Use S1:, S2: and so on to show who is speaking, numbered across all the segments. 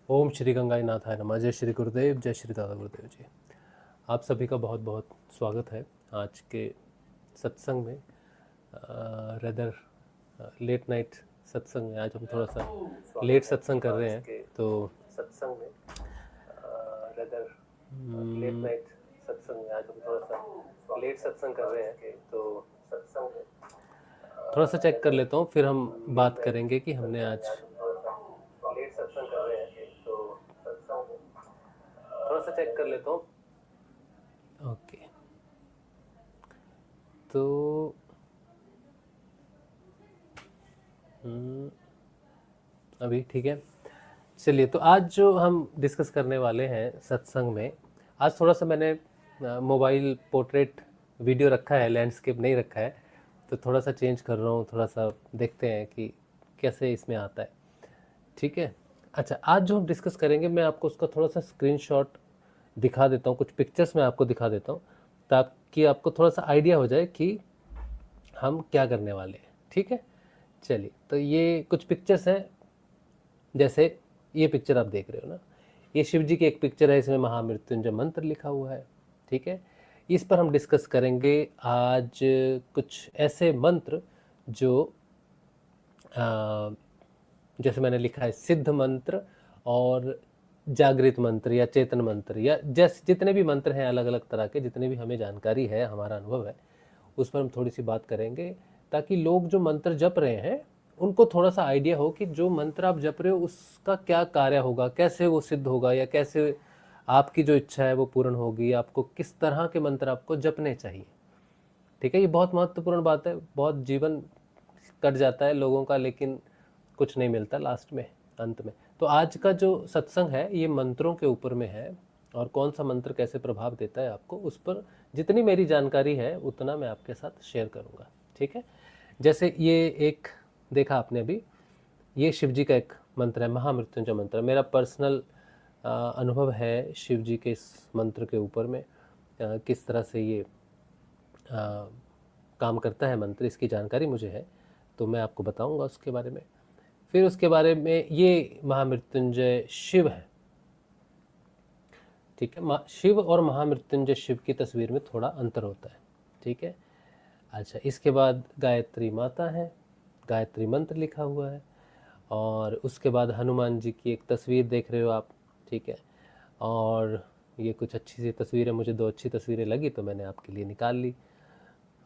S1: ओम श्री गंगाई नाथाय नमः। जय श्री गुरुदेव, जय श्री दादा गुरुदेव जी। आप सभी का बहुत बहुत स्वागत है आज के सत्संग में। रेदर लेट नाइट सत्संग में आज हम थोड़ा सा लेट सत्संग कर रहे हैं, तो सत्संग में रेदर लेट नाइट सत्संग में आज हम थोड़ा सा लेट सत्संग कर रहे हैं, तो सत्संग में थोड़ा सा चेक कर लेता हूँ, फिर हम बात करेंगे कि हमने आज लेट सत्संग कर रहे हैं, तो सत्संग में थोड़ा सा चेक कर लेता हूँ। ओके, तो अभी ठीक है। चलिए, तो आज जो हम डिस्कस करने वाले हैं सत्संग में, आज थोड़ा सा मैंने मोबाइल पोर्ट्रेट वीडियो रखा है, लैंडस्केप नहीं रखा है, तो थोड़ा सा चेंज कर रहा हूँ। थोड़ा सा देखते हैं कि कैसे इसमें आता है। ठीक है। अच्छा, आज जो हम डिस्कस करेंगे, मैं आपको उसका थोड़ा सा स्क्रीनशॉट दिखा देता हूँ, कुछ पिक्चर्स मैं आपको दिखा देता हूँ ताकि आपको थोड़ा सा आइडिया हो जाए कि हम क्या करने वाले हैं। ठीक है। चलिए, तो ये कुछ पिक्चर्स हैं। जैसे ये पिक्चर आप देख रहे हो ना, ये शिव जी की एक पिक्चर है, इसमें महामृत्युंजय मंत्र लिखा हुआ है। ठीक है। इस पर हम डिस्कस करेंगे आज कुछ ऐसे मंत्र जो जैसे मैंने लिखा है सिद्ध मंत्र और जागृत मंत्र या चेतन मंत्र, या जैसे जितने भी मंत्र हैं अलग अलग तरह के, जितने भी हमें जानकारी है, हमारा अनुभव है, उस पर हम थोड़ी सी बात करेंगे ताकि लोग जो मंत्र जप रहे हैं उनको थोड़ा सा आइडिया हो कि जो मंत्र आप जप रहे हो उसका क्या कार्य होगा, कैसे वो सिद्ध होगा, या कैसे आपकी जो इच्छा है वो पूर्ण होगी, आपको किस तरह के मंत्र आपको जपने चाहिए। ठीक है। ये बहुत महत्वपूर्ण बात है। बहुत जीवन कट जाता है लोगों का, लेकिन कुछ नहीं मिलता लास्ट में, अंत में। तो आज का जो सत्संग है ये मंत्रों के ऊपर में है, और कौन सा मंत्र कैसे प्रभाव देता है आपको, उस पर जितनी मेरी जानकारी है उतना मैं आपके साथ शेयर करूंगा। ठीक है। जैसे ये एक देखा आपने अभी, ये शिव जी का एक मंत्र है, महामृत्युंजय मंत्र। मेरा पर्सनल अनुभव है शिव जी के इस मंत्र के ऊपर में, किस तरह से ये काम करता है मंत्र, इसकी जानकारी मुझे है, तो मैं आपको बताऊंगा उसके बारे में। फिर उसके बारे में, ये महामृत्युंजय शिव है। ठीक है। शिव और महामृत्युंजय शिव की तस्वीर में थोड़ा अंतर होता है। ठीक है। अच्छा, इसके बाद गायत्री माता है, गायत्री मंत्र लिखा हुआ है, और उसके बाद हनुमान जी की एक तस्वीर देख रहे हो आप। ठीक है। और ये कुछ अच्छी सी तस्वीरें, मुझे दो अच्छी तस्वीरें लगी तो मैंने आपके लिए निकाल ली।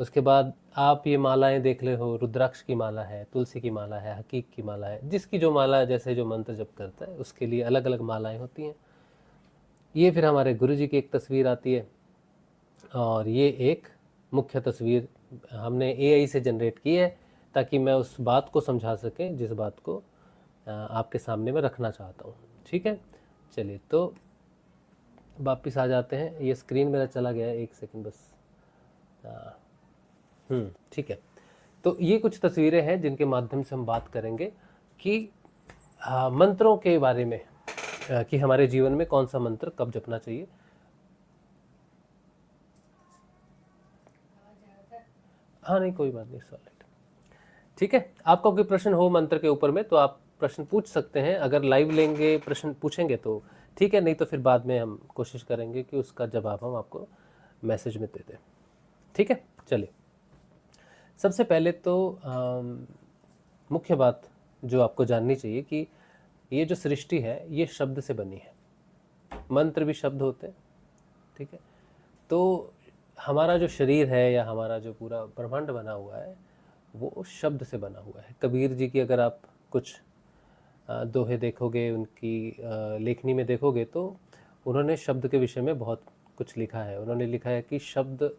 S1: उसके बाद आप ये मालाएं देख रहे हो, रुद्राक्ष की माला है, तुलसी की माला है, हकीक की माला है। जिसकी जो माला, जैसे जो मंत्र जप करता है उसके लिए अलग अलग मालाएं होती हैं। ये फिर हमारे गुरु जी की एक तस्वीर आती है, और ये एक मुख्य तस्वीर हमने एआई से जनरेट की है ताकि मैं उस बात को समझा सकें जिस बात को आपके सामने मैं रखना चाहता हूँ। ठीक है। चलिए, तो वापिस आ जाते हैं। ये स्क्रीन मेरा चला गया है, एक सेकंड बस। ठीक है। तो ये कुछ तस्वीरें हैं जिनके माध्यम से हम बात करेंगे कि मंत्रों के बारे में, कि हमारे जीवन में कौन सा मंत्र कब जपना चाहिए। हाँ, नहीं कोई बात नहीं, सॉलिड। ठीक है। आपका कोई प्रश्न हो मंत्र के ऊपर में तो आप प्रश्न पूछ सकते हैं। अगर लाइव लेंगे, प्रश्न पूछेंगे तो ठीक है, नहीं तो फिर बाद में हम कोशिश करेंगे कि उसका जवाब हम आपको मैसेज में दे दें। ठीक है। चलिए, सबसे पहले तो मुख्य बात जो आपको जाननी चाहिए कि ये जो सृष्टि है ये शब्द से बनी है। मंत्र भी शब्द होते हैं। ठीक है। तो हमारा जो शरीर है या हमारा जो पूरा ब्रह्मांड बना हुआ है वो शब्द से बना हुआ है। कबीर जी की अगर आप कुछ दोहे देखोगे, उनकी लेखनी में देखोगे, तो उन्होंने शब्द के विषय में बहुत कुछ लिखा है। उन्होंने लिखा है कि शब्द,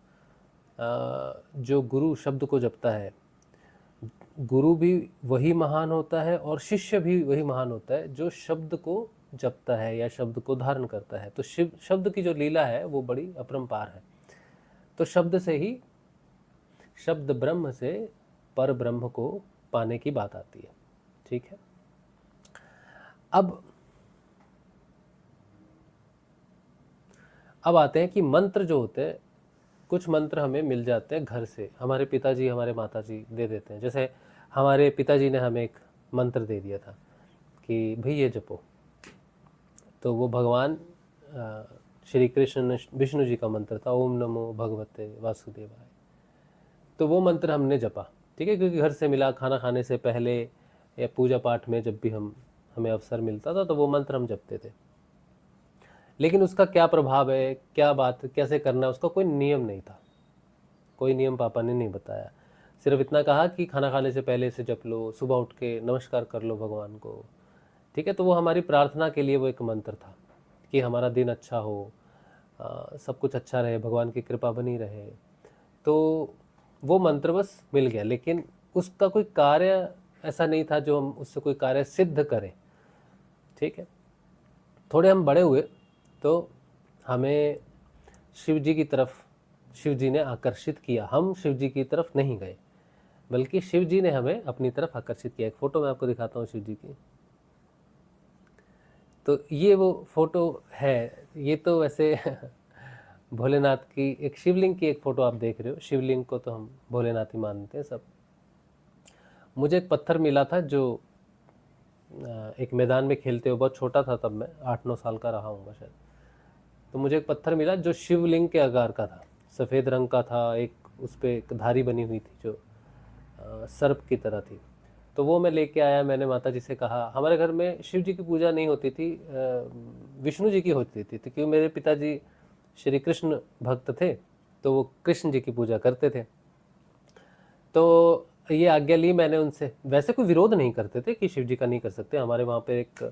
S1: जो गुरु शब्द को जपता है, गुरु भी वही महान होता है और शिष्य भी वही महान होता है जो शब्द को जपता है या शब्द को धारण करता है। तो शिव शब्द की जो लीला है वो बड़ी अपरंपार है। तो शब्द से ही, शब्द ब्रह्म से पर ब्रह्म को पाने की बात आती है। ठीक है। अब आते हैं कि मंत्र जो होते हैं, कुछ मंत्र हमें मिल जाते हैं घर से, हमारे पिताजी, हमारे माताजी दे देते हैं। जैसे हमारे पिताजी ने हमें एक मंत्र दे दिया था कि भाई ये जपो, तो वो भगवान श्री कृष्ण विष्णु जी का मंत्र था, ओम नमो भगवते वासुदेवाय। तो वो मंत्र हमने जपा, ठीक है, क्योंकि घर से मिला, खाना खाने से पहले या पूजा पाठ में जब भी हमें अवसर मिलता था तो वो मंत्र हम जपते थे। लेकिन उसका क्या प्रभाव है, क्या बात, कैसे करना है, उसका कोई नियम नहीं था, कोई नियम पापा ने नहीं बताया। सिर्फ इतना कहा कि खाना खाने से पहले से जप लो, सुबह उठ के नमस्कार कर लो भगवान को, ठीक है। तो वो हमारी प्रार्थना के लिए वो एक मंत्र था कि हमारा दिन अच्छा हो, सब कुछ अच्छा रहे, भगवान की कृपा बनी रहे। तो वो मंत्र बस मिल गया, लेकिन उसका कोई कार्य ऐसा नहीं था जो हम उससे कोई कार्य सिद्ध करें, ठीक है। थोड़े हम बड़े हुए तो हमें शिव जी की तरफ शिव जी ने आकर्षित किया। हम शिव जी की तरफ नहीं गए, बल्कि शिव जी ने हमें अपनी तरफ आकर्षित किया। एक फ़ोटो मैं आपको दिखाता हूँ शिव जी की। तो ये वो फ़ोटो है, ये तो वैसे भोलेनाथ की एक शिवलिंग की एक फ़ोटो आप देख रहे हो। शिवलिंग को तो हम भोलेनाथ ही मानते हैं सब। मुझे एक पत्थर मिला था जो एक मैदान में खेलते हुए, बहुत छोटा था तब मैं, 8-9 साल का रहा हूँगा शायद। तो मुझे एक पत्थर मिला जो शिवलिंग के आकार का था, सफ़ेद रंग का था, एक उस पर एक धारी बनी हुई थी जो सर्प की तरह थी। तो वो मैं लेके आया, मैंने माता जी से कहा। हमारे घर में शिव जी की पूजा नहीं होती थी, विष्णु जी की होती थी, क्योंकि मेरे पिताजी श्री कृष्ण भक्त थे, तो वो कृष्ण जी की पूजा करते थे। तो ये आज्ञा ली मैंने उनसे। वैसे कोई विरोध नहीं करते थे कि शिव जी का नहीं कर सकते। हमारे वहाँ पे एक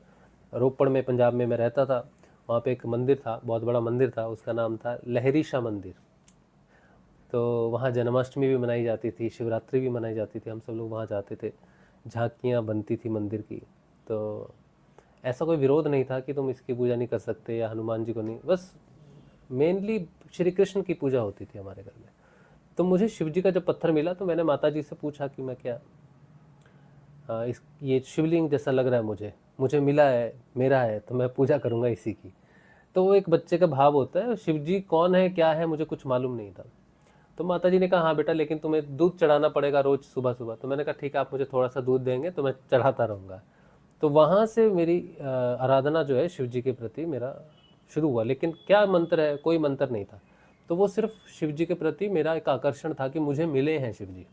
S1: रोपड़ में, पंजाब में मैं रहता था, वहाँ पे एक मंदिर था, बहुत बड़ा मंदिर था, उसका नाम था लहरी शाह मंदिर। तो वहाँ जन्माष्टमी भी मनाई जाती थी, शिवरात्रि भी मनाई जाती थी, हम सब लोग वहाँ जाते थे, झांकियाँ बनती थी मंदिर की। तो ऐसा कोई विरोध नहीं था कि तुम इसकी पूजा नहीं कर सकते या हनुमान जी को नहीं, बस मेनली श्री कृष्ण की पूजा होती थी हमारे घर में। तो मुझे शिव जी का जब पत्थर मिला तो मैंने माता जी से पूछा कि मैं क्या, ये शिवलिंग जैसा लग रहा है, मुझे मिला है, मेरा है, तो मैं पूजा करूँगा इसी की। तो वो एक बच्चे का भाव होता है, शिव जी कौन है क्या है मुझे कुछ मालूम नहीं था। तो माता जी ने कहा हाँ बेटा, लेकिन तुम्हें दूध चढ़ाना पड़ेगा रोज़ सुबह सुबह। तो मैंने कहा ठीक है, आप मुझे थोड़ा सा दूध देंगे तो मैं चढ़ाता रहूँगा। तो वहाँ से मेरी आराधना जो है शिव जी के प्रति मेरा शुरू हुआ। लेकिन क्या मंत्र है, कोई मंत्र नहीं था। तो वो सिर्फ शिव जी के प्रति मेरा एक आकर्षण था कि मुझे मिले हैं शिव जी,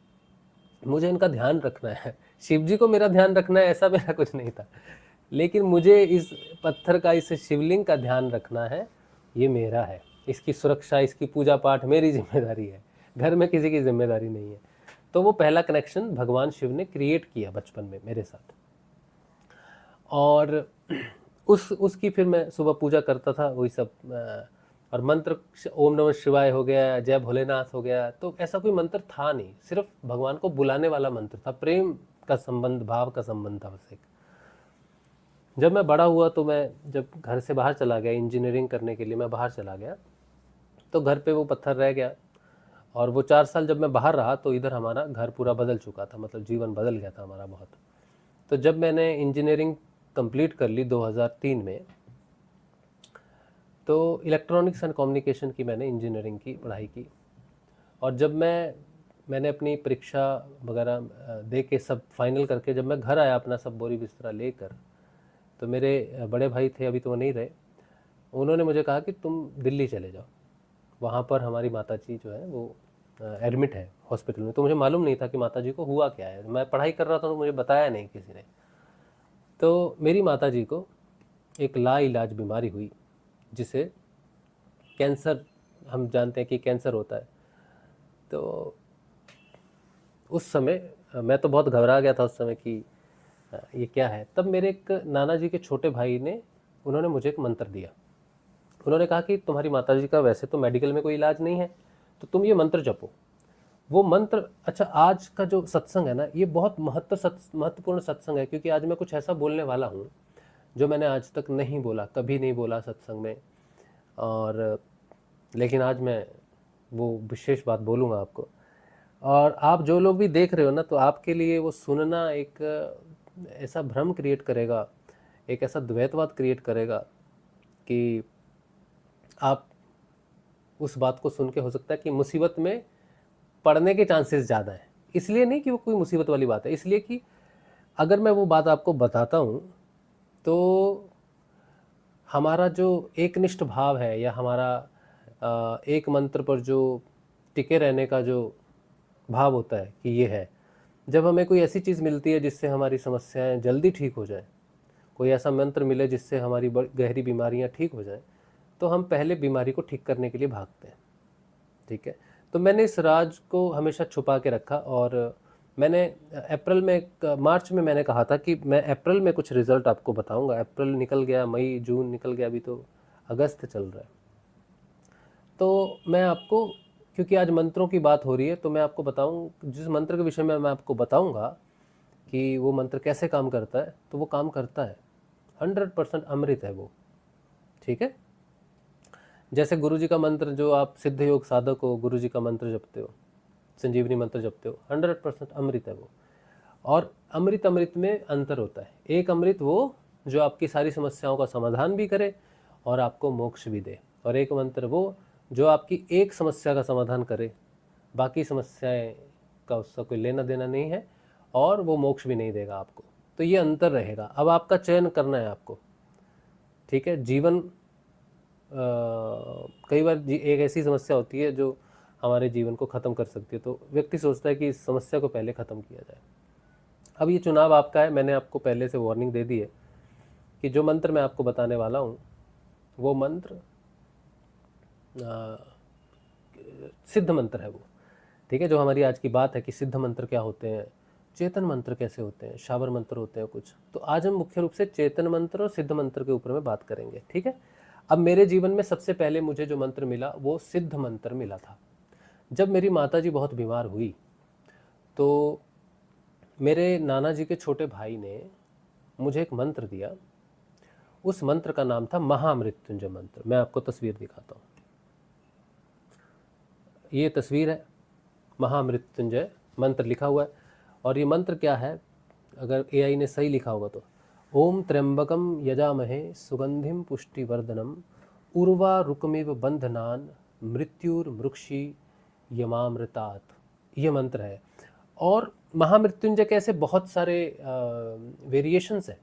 S1: मुझे इनका ध्यान रखना है। शिव जी को मेरा ध्यान रखना है ऐसा मेरा कुछ नहीं था, लेकिन मुझे इस पत्थर का, इस शिवलिंग का ध्यान रखना है, ये मेरा है, इसकी सुरक्षा, इसकी पूजा पाठ मेरी जिम्मेदारी है, घर में किसी की जिम्मेदारी नहीं है। तो वो पहला कनेक्शन भगवान शिव ने क्रिएट किया बचपन में मेरे साथ। और उसकी फिर मैं सुबह पूजा करता था, वही सब। और मंत्र ओम नमः शिवाय हो गया, जय भोलेनाथ हो गया, तो ऐसा कोई मंत्र था नहीं, सिर्फ भगवान को बुलाने वाला मंत्र था, प्रेम का संबंध, भाव का संबंध था बस एक। जब मैं बड़ा हुआ तो मैं जब घर से बाहर चला गया, इंजीनियरिंग करने के लिए मैं बाहर चला गया, तो घर पे वो पत्थर रह गया। और वो 4 साल जब मैं बाहर रहा तो इधर हमारा घर पूरा बदल चुका था, मतलब जीवन बदल गया था हमारा बहुत। तो जब मैंने इंजीनियरिंग कंप्लीट कर ली 2003 में, तो इलेक्ट्रॉनिक्स एंड कम्युनिकेशन की मैंने इंजीनियरिंग की पढ़ाई की। और जब मैंने अपनी परीक्षा वगैरह दे के सब फाइनल करके जब मैं घर आया अपना सब बोरी बिस्तरा लेकर, तो मेरे बड़े भाई थे, अभी तो वो नहीं रहे, उन्होंने मुझे कहा कि तुम दिल्ली चले जाओ, वहाँ पर हमारी माताजी जो है वो एडमिट है हॉस्पिटल में। तो मुझे मालूम नहीं था कि माताजी को हुआ क्या है, मैं पढ़ाई कर रहा था तो मुझे बताया नहीं किसी ने। तो मेरी माताजी को एक लाइलाज बीमारी हुई जिसे कैंसर, हम जानते हैं कि कैंसर होता है। तो उस समय मैं तो बहुत घबरा गया था उस समय कि ये क्या है। तब मेरे एक नाना जी के छोटे भाई ने, उन्होंने मुझे एक मंत्र दिया। उन्होंने कहा कि तुम्हारी माताजी का वैसे तो मेडिकल में कोई इलाज नहीं है, तो तुम ये मंत्र जपो। वो मंत्र, अच्छा आज का जो सत्संग है ना, ये बहुत महत्वपूर्ण सत्संग है, क्योंकि आज मैं कुछ ऐसा बोलने वाला हूँ जो मैंने आज तक नहीं बोला, कभी नहीं बोला सत्संग में। और लेकिन आज मैं वो विशेष बात बोलूँगा आपको। और आप जो लोग भी देख रहे हो ना, तो आपके लिए वो सुनना एक ऐसा भ्रम क्रिएट करेगा, एक ऐसा द्वैतवाद क्रिएट करेगा कि आप उस बात को सुन के हो सकता है कि मुसीबत में पड़ने के चांसेस ज़्यादा हैं। इसलिए नहीं कि वो कोई मुसीबत वाली बात है, इसलिए कि अगर मैं वो बात आपको बताता हूँ तो हमारा जो एकनिष्ठ भाव है या हमारा एक मंत्र पर जो टिके रहने का जो भाव होता है कि ये है, जब हमें कोई ऐसी चीज़ मिलती है जिससे हमारी समस्याएं जल्दी ठीक हो जाए, कोई ऐसा मंत्र मिले जिससे हमारी गहरी बीमारियां ठीक हो जाएं, तो हम पहले बीमारी को ठीक करने के लिए भागते हैं। ठीक है, तो मैंने इस राज को हमेशा छुपा के रखा और मैंने अप्रैल में मार्च में मैंने कहा था कि मैं अप्रैल में कुछ रिज़ल्ट आपको बताऊंगा। अप्रैल निकल गया, मई जून निकल गया, अभी तो अगस्त चल रहा है। तो मैं आपको, क्योंकि आज मंत्रों की बात हो रही है, तो मैं आपको बताऊं, जिस मंत्र के विषय में मैं आपको बताऊंगा कि वो मंत्र कैसे काम करता है, तो वो काम करता है 100% अमृत है वो। ठीक है, जैसे गुरु जी का मंत्र, जो आप सिद्ध योग साधक हो, गुरु जी का मंत्र जपते हो, संजीवनी मंत्र जपते हो, 100% अमृत है वो। और अमृत में अंतर होता है। एक अमृत वो जो आपकी सारी समस्याओं का समाधान भी करे और आपको मोक्ष भी दे, और एक मंत्र वो जो आपकी एक समस्या का समाधान करे, बाकी समस्याएं का उसका कोई लेना देना नहीं है, और वो मोक्ष भी नहीं देगा आपको। तो ये अंतर रहेगा। अब आपका चयन करना है आपको। ठीक है, जीवन कई बार एक ऐसी समस्या होती है जो हमारे जीवन को ख़त्म कर सकती है, तो व्यक्ति सोचता है कि इस समस्या को पहले ख़त्म किया जाए। अब ये चुनाव आपका है। मैंने आपको पहले से वार्निंग दे दी है कि जो मंत्र मैं आपको बताने वाला हूँ वो मंत्र सिद्ध मंत्र है वो। ठीक है, जो हमारी आज की बात है कि सिद्ध मंत्र क्या होते हैं, चेतन मंत्र कैसे होते हैं, शावर मंत्र होते हैं कुछ, तो आज हम मुख्य रूप से चेतन मंत्र और सिद्ध मंत्र के ऊपर में बात करेंगे। ठीक है, अब मेरे जीवन में सबसे पहले मुझे जो मंत्र मिला वो सिद्ध मंत्र मिला था। जब मेरी माता जी बहुत बीमार हुई तो मेरे नाना जी के छोटे भाई ने मुझे एक मंत्र दिया। उस मंत्र का नाम था महामृत्युंजय मंत्र। मैं आपको तस्वीर दिखाता हूँ। ये तस्वीर है, महामृत्युंजय मंत्र लिखा हुआ है। और ये मंत्र क्या है, अगर एआई ने सही लिखा होगा तो, ओम त्र्यंबकम यजामहे सुगंधिम पुष्टिवर्धनम उर्वारुकमिव बंधनान मृत्युर्मृक्षि यमामृतात्, ये मंत्र है। और महामृत्युंजय कैसे बहुत सारे वेरिएशंस हैं।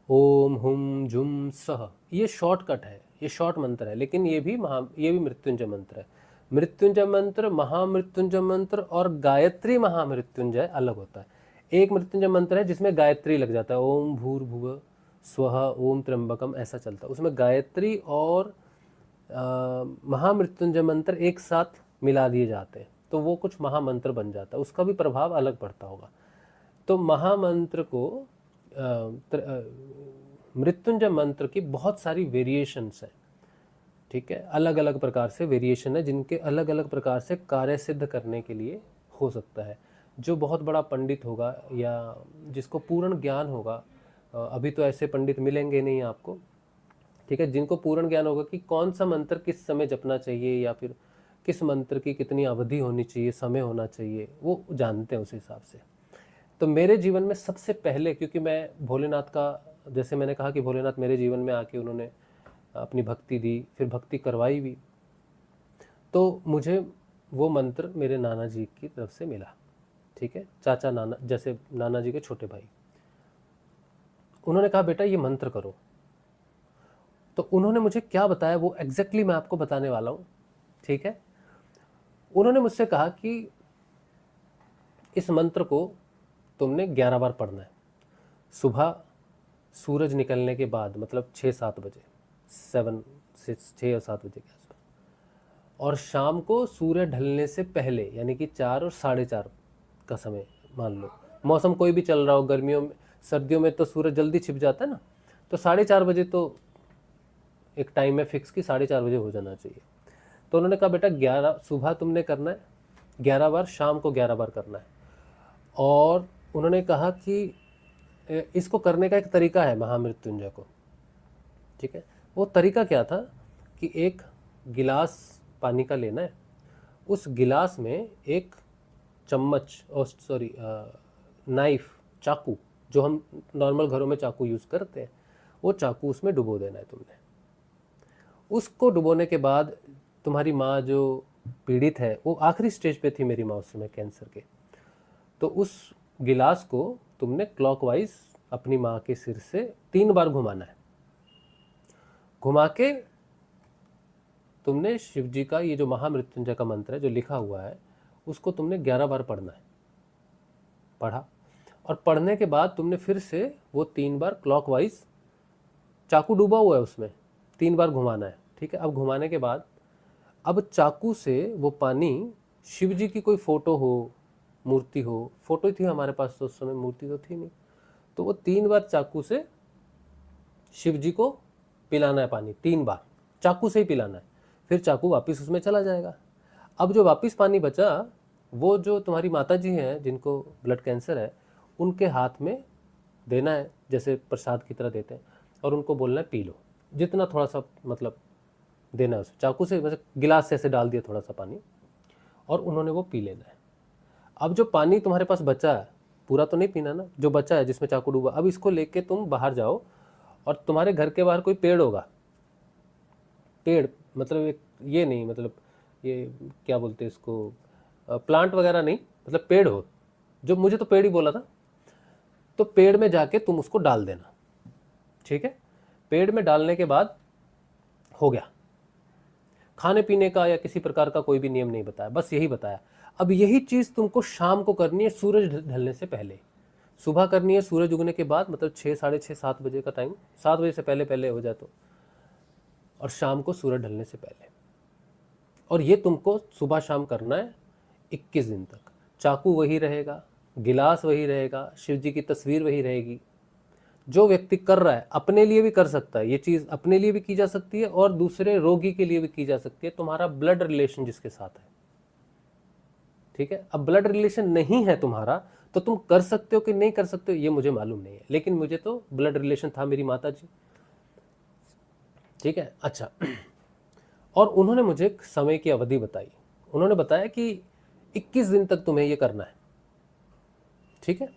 S1: ओम हुम जुम सह, ये शॉर्टकट है, ये शॉर्ट मंत्र है, लेकिन ये भी मृत्युंजय मंत्र है। मृत्युंजय मंत्र, महामृत्युंजय मंत्र और गायत्री महामृत्युंजय अलग होता है। एक मृत्युंजय मंत्र है जिसमें गायत्री लग जाता है, ओम भूर्भुव स्वः ओम त्र्यंबकम, ऐसा चलता है। उसमें गायत्री और महामृत्युंजय मंत्र एक साथ मिला दिए जाते हैं, तो वो कुछ महामंत्र बन जाता है, उसका भी प्रभाव अलग पड़ता होगा। तो महामंत्र को मृत्युंजय मंत्र की बहुत सारी वेरिएशंस हैं। ठीक है, अलग अलग प्रकार से वेरिएशन है जिनके अलग अलग प्रकार से कार्य सिद्ध करने के लिए हो सकता है। जो बहुत बड़ा पंडित होगा या जिसको पूर्ण ज्ञान होगा, अभी तो ऐसे पंडित मिलेंगे नहीं आपको, ठीक है, जिनको पूर्ण ज्ञान होगा कि कौन सा मंत्र किस समय जपना चाहिए या फिर किस मंत्र की कितनी अवधि होनी चाहिए, समय होना चाहिए, वो जानते हैं उस हिसाब से। तो मेरे जीवन में सबसे पहले, क्योंकि मैं भोलेनाथ का, जैसे मैंने कहा कि भोलेनाथ मेरे जीवन में आके उन्होंने अपनी भक्ति दी, फिर भक्ति करवाई भी, तो मुझे वो मंत्र मेरे नाना जी की तरफ से मिला। ठीक है, चाचा नाना, जैसे नाना जी के छोटे भाई, उन्होंने कहा बेटा ये मंत्र करो। तो उन्होंने मुझे क्या बताया वो एग्जैक्टली मैं आपको बताने वाला हूँ। ठीक है, उन्होंने मुझसे कहा कि इस मंत्र को तुमने 11 बार पढ़ना है। सुबह सूरज निकलने के बाद, मतलब 6-7 बजे, 6 और 7 बजे के आसपास, और शाम को सूर्य ढलने से पहले, यानी कि 4 और 4:30 का समय मान लो। मौसम कोई भी चल रहा हो, गर्मियों में, सर्दियों में तो सूरज जल्दी छिप जाता है ना, तो 4:30 बजे तो एक टाइम है फिक्स कि 4:30 बजे हो जाना चाहिए। तो उन्होंने कहा बेटा 11 सुबह तुमने करना है 11 बार, शाम को 11 बार करना है। और उन्होंने कहा कि इसको करने का एक तरीका है महामृत्युंजय को। ठीक है, वो तरीका क्या था कि एक गिलास पानी का लेना है, उस गिलास में एक चम्मच, नाइफ, चाकू, जो हम नॉर्मल घरों में चाकू यूज़ करते हैं, वो चाकू उसमें डुबो देना है तुमने। उसको डुबोने के बाद तुम्हारी माँ जो पीड़ित है, वो आखिरी स्टेज पे थी मेरी माँ उस समय, कैंसर के, तो उस गिलास को तुमने क्लॉकवाइज अपनी माँ के सिर से 3 बार घुमाना है। घुमा के तुमने शिव जी का ये जो महामृत्युंजय का मंत्र है जो लिखा हुआ है उसको तुमने 11 बार पढ़ना है। पढ़ा, और पढ़ने के बाद तुमने फिर से वो 3 बार क्लॉकवाइज, चाकू डूबा हुआ है उसमें, 3 बार घुमाना है। ठीक है, अब घुमाने के बाद अब चाकू से वो पानी, शिव जी की कोई फोटो हो, मूर्ति हो, फोटो ही थी हमारे पास तो उस समय, मूर्ति तो थी नहीं, तो वो 3 बार चाकू से शिव जी को पिलाना है पानी, 3 बार चाकू से ही पिलाना है। फिर चाकू वापस उसमें चला जाएगा। अब जो वापस पानी बचा वो जो तुम्हारी माता जी हैं जिनको ब्लड कैंसर है उनके हाथ में देना है, जैसे प्रसाद की तरह देते हैं, और उनको बोलना है पी लो, जितना थोड़ा सा मतलब देना है उसे, चाकू से वैसे गिलास से ऐसे डाल दिया थोड़ा सा पानी, और उन्होंने वो पी लेना है। अब जो पानी तुम्हारे पास बचा है, पूरा तो नहीं पीना ना, जो बचा है जिसमें चाकू डूबा, अब इसको लेके तुम बाहर जाओ, और तुम्हारे घर के बाहर कोई पेड़ होगा, पेड़ मतलब एक ये नहीं, मतलब ये क्या बोलते हैं इसको, प्लांट वगैरह नहीं, मतलब पेड़ हो, जो मुझे तो पेड़ ही बोला था, तो पेड़ में जाके तुम उसको डाल देना। ठीक है, पेड़ में डालने के बाद हो गया। खाने पीने का या किसी प्रकार का कोई भी नियम नहीं बताया, बस यही बताया। अब यही चीज़ तुमको शाम को करनी है, सूरज ढलने से पहले। सुबह करनी है सूरज उगने के बाद, मतलब 6, साढ़े 6, 7 बजे का टाइम, 7 बजे से पहले पहले हो जाए तो, और शाम को सूरज ढलने से पहले। और ये तुमको सुबह शाम करना है 21 दिन तक। चाकू वही रहेगा, गिलास वही रहेगा, शिव जी की तस्वीर वही रहेगी। जो व्यक्ति कर रहा है अपने लिए भी कर सकता है, ये चीज़ अपने लिए भी की जा सकती है और दूसरे रोगी के लिए भी की जा सकती है, तुम्हारा ब्लड रिलेशन जिसके साथ है। ठीक है, अब ब्लड रिलेशन नहीं है तुम्हारा तो तुम कर सकते हो कि नहीं कर सकते हो ये मुझे मालूम नहीं है, लेकिन मुझे तो ब्लड रिलेशन था मेरी माता जी। ठीक है, अच्छा। और उन्होंने मुझे एक समय की अवधि बताई, उन्होंने बताया कि 21 दिन तक तुम्हें ये करना है। ठीक है,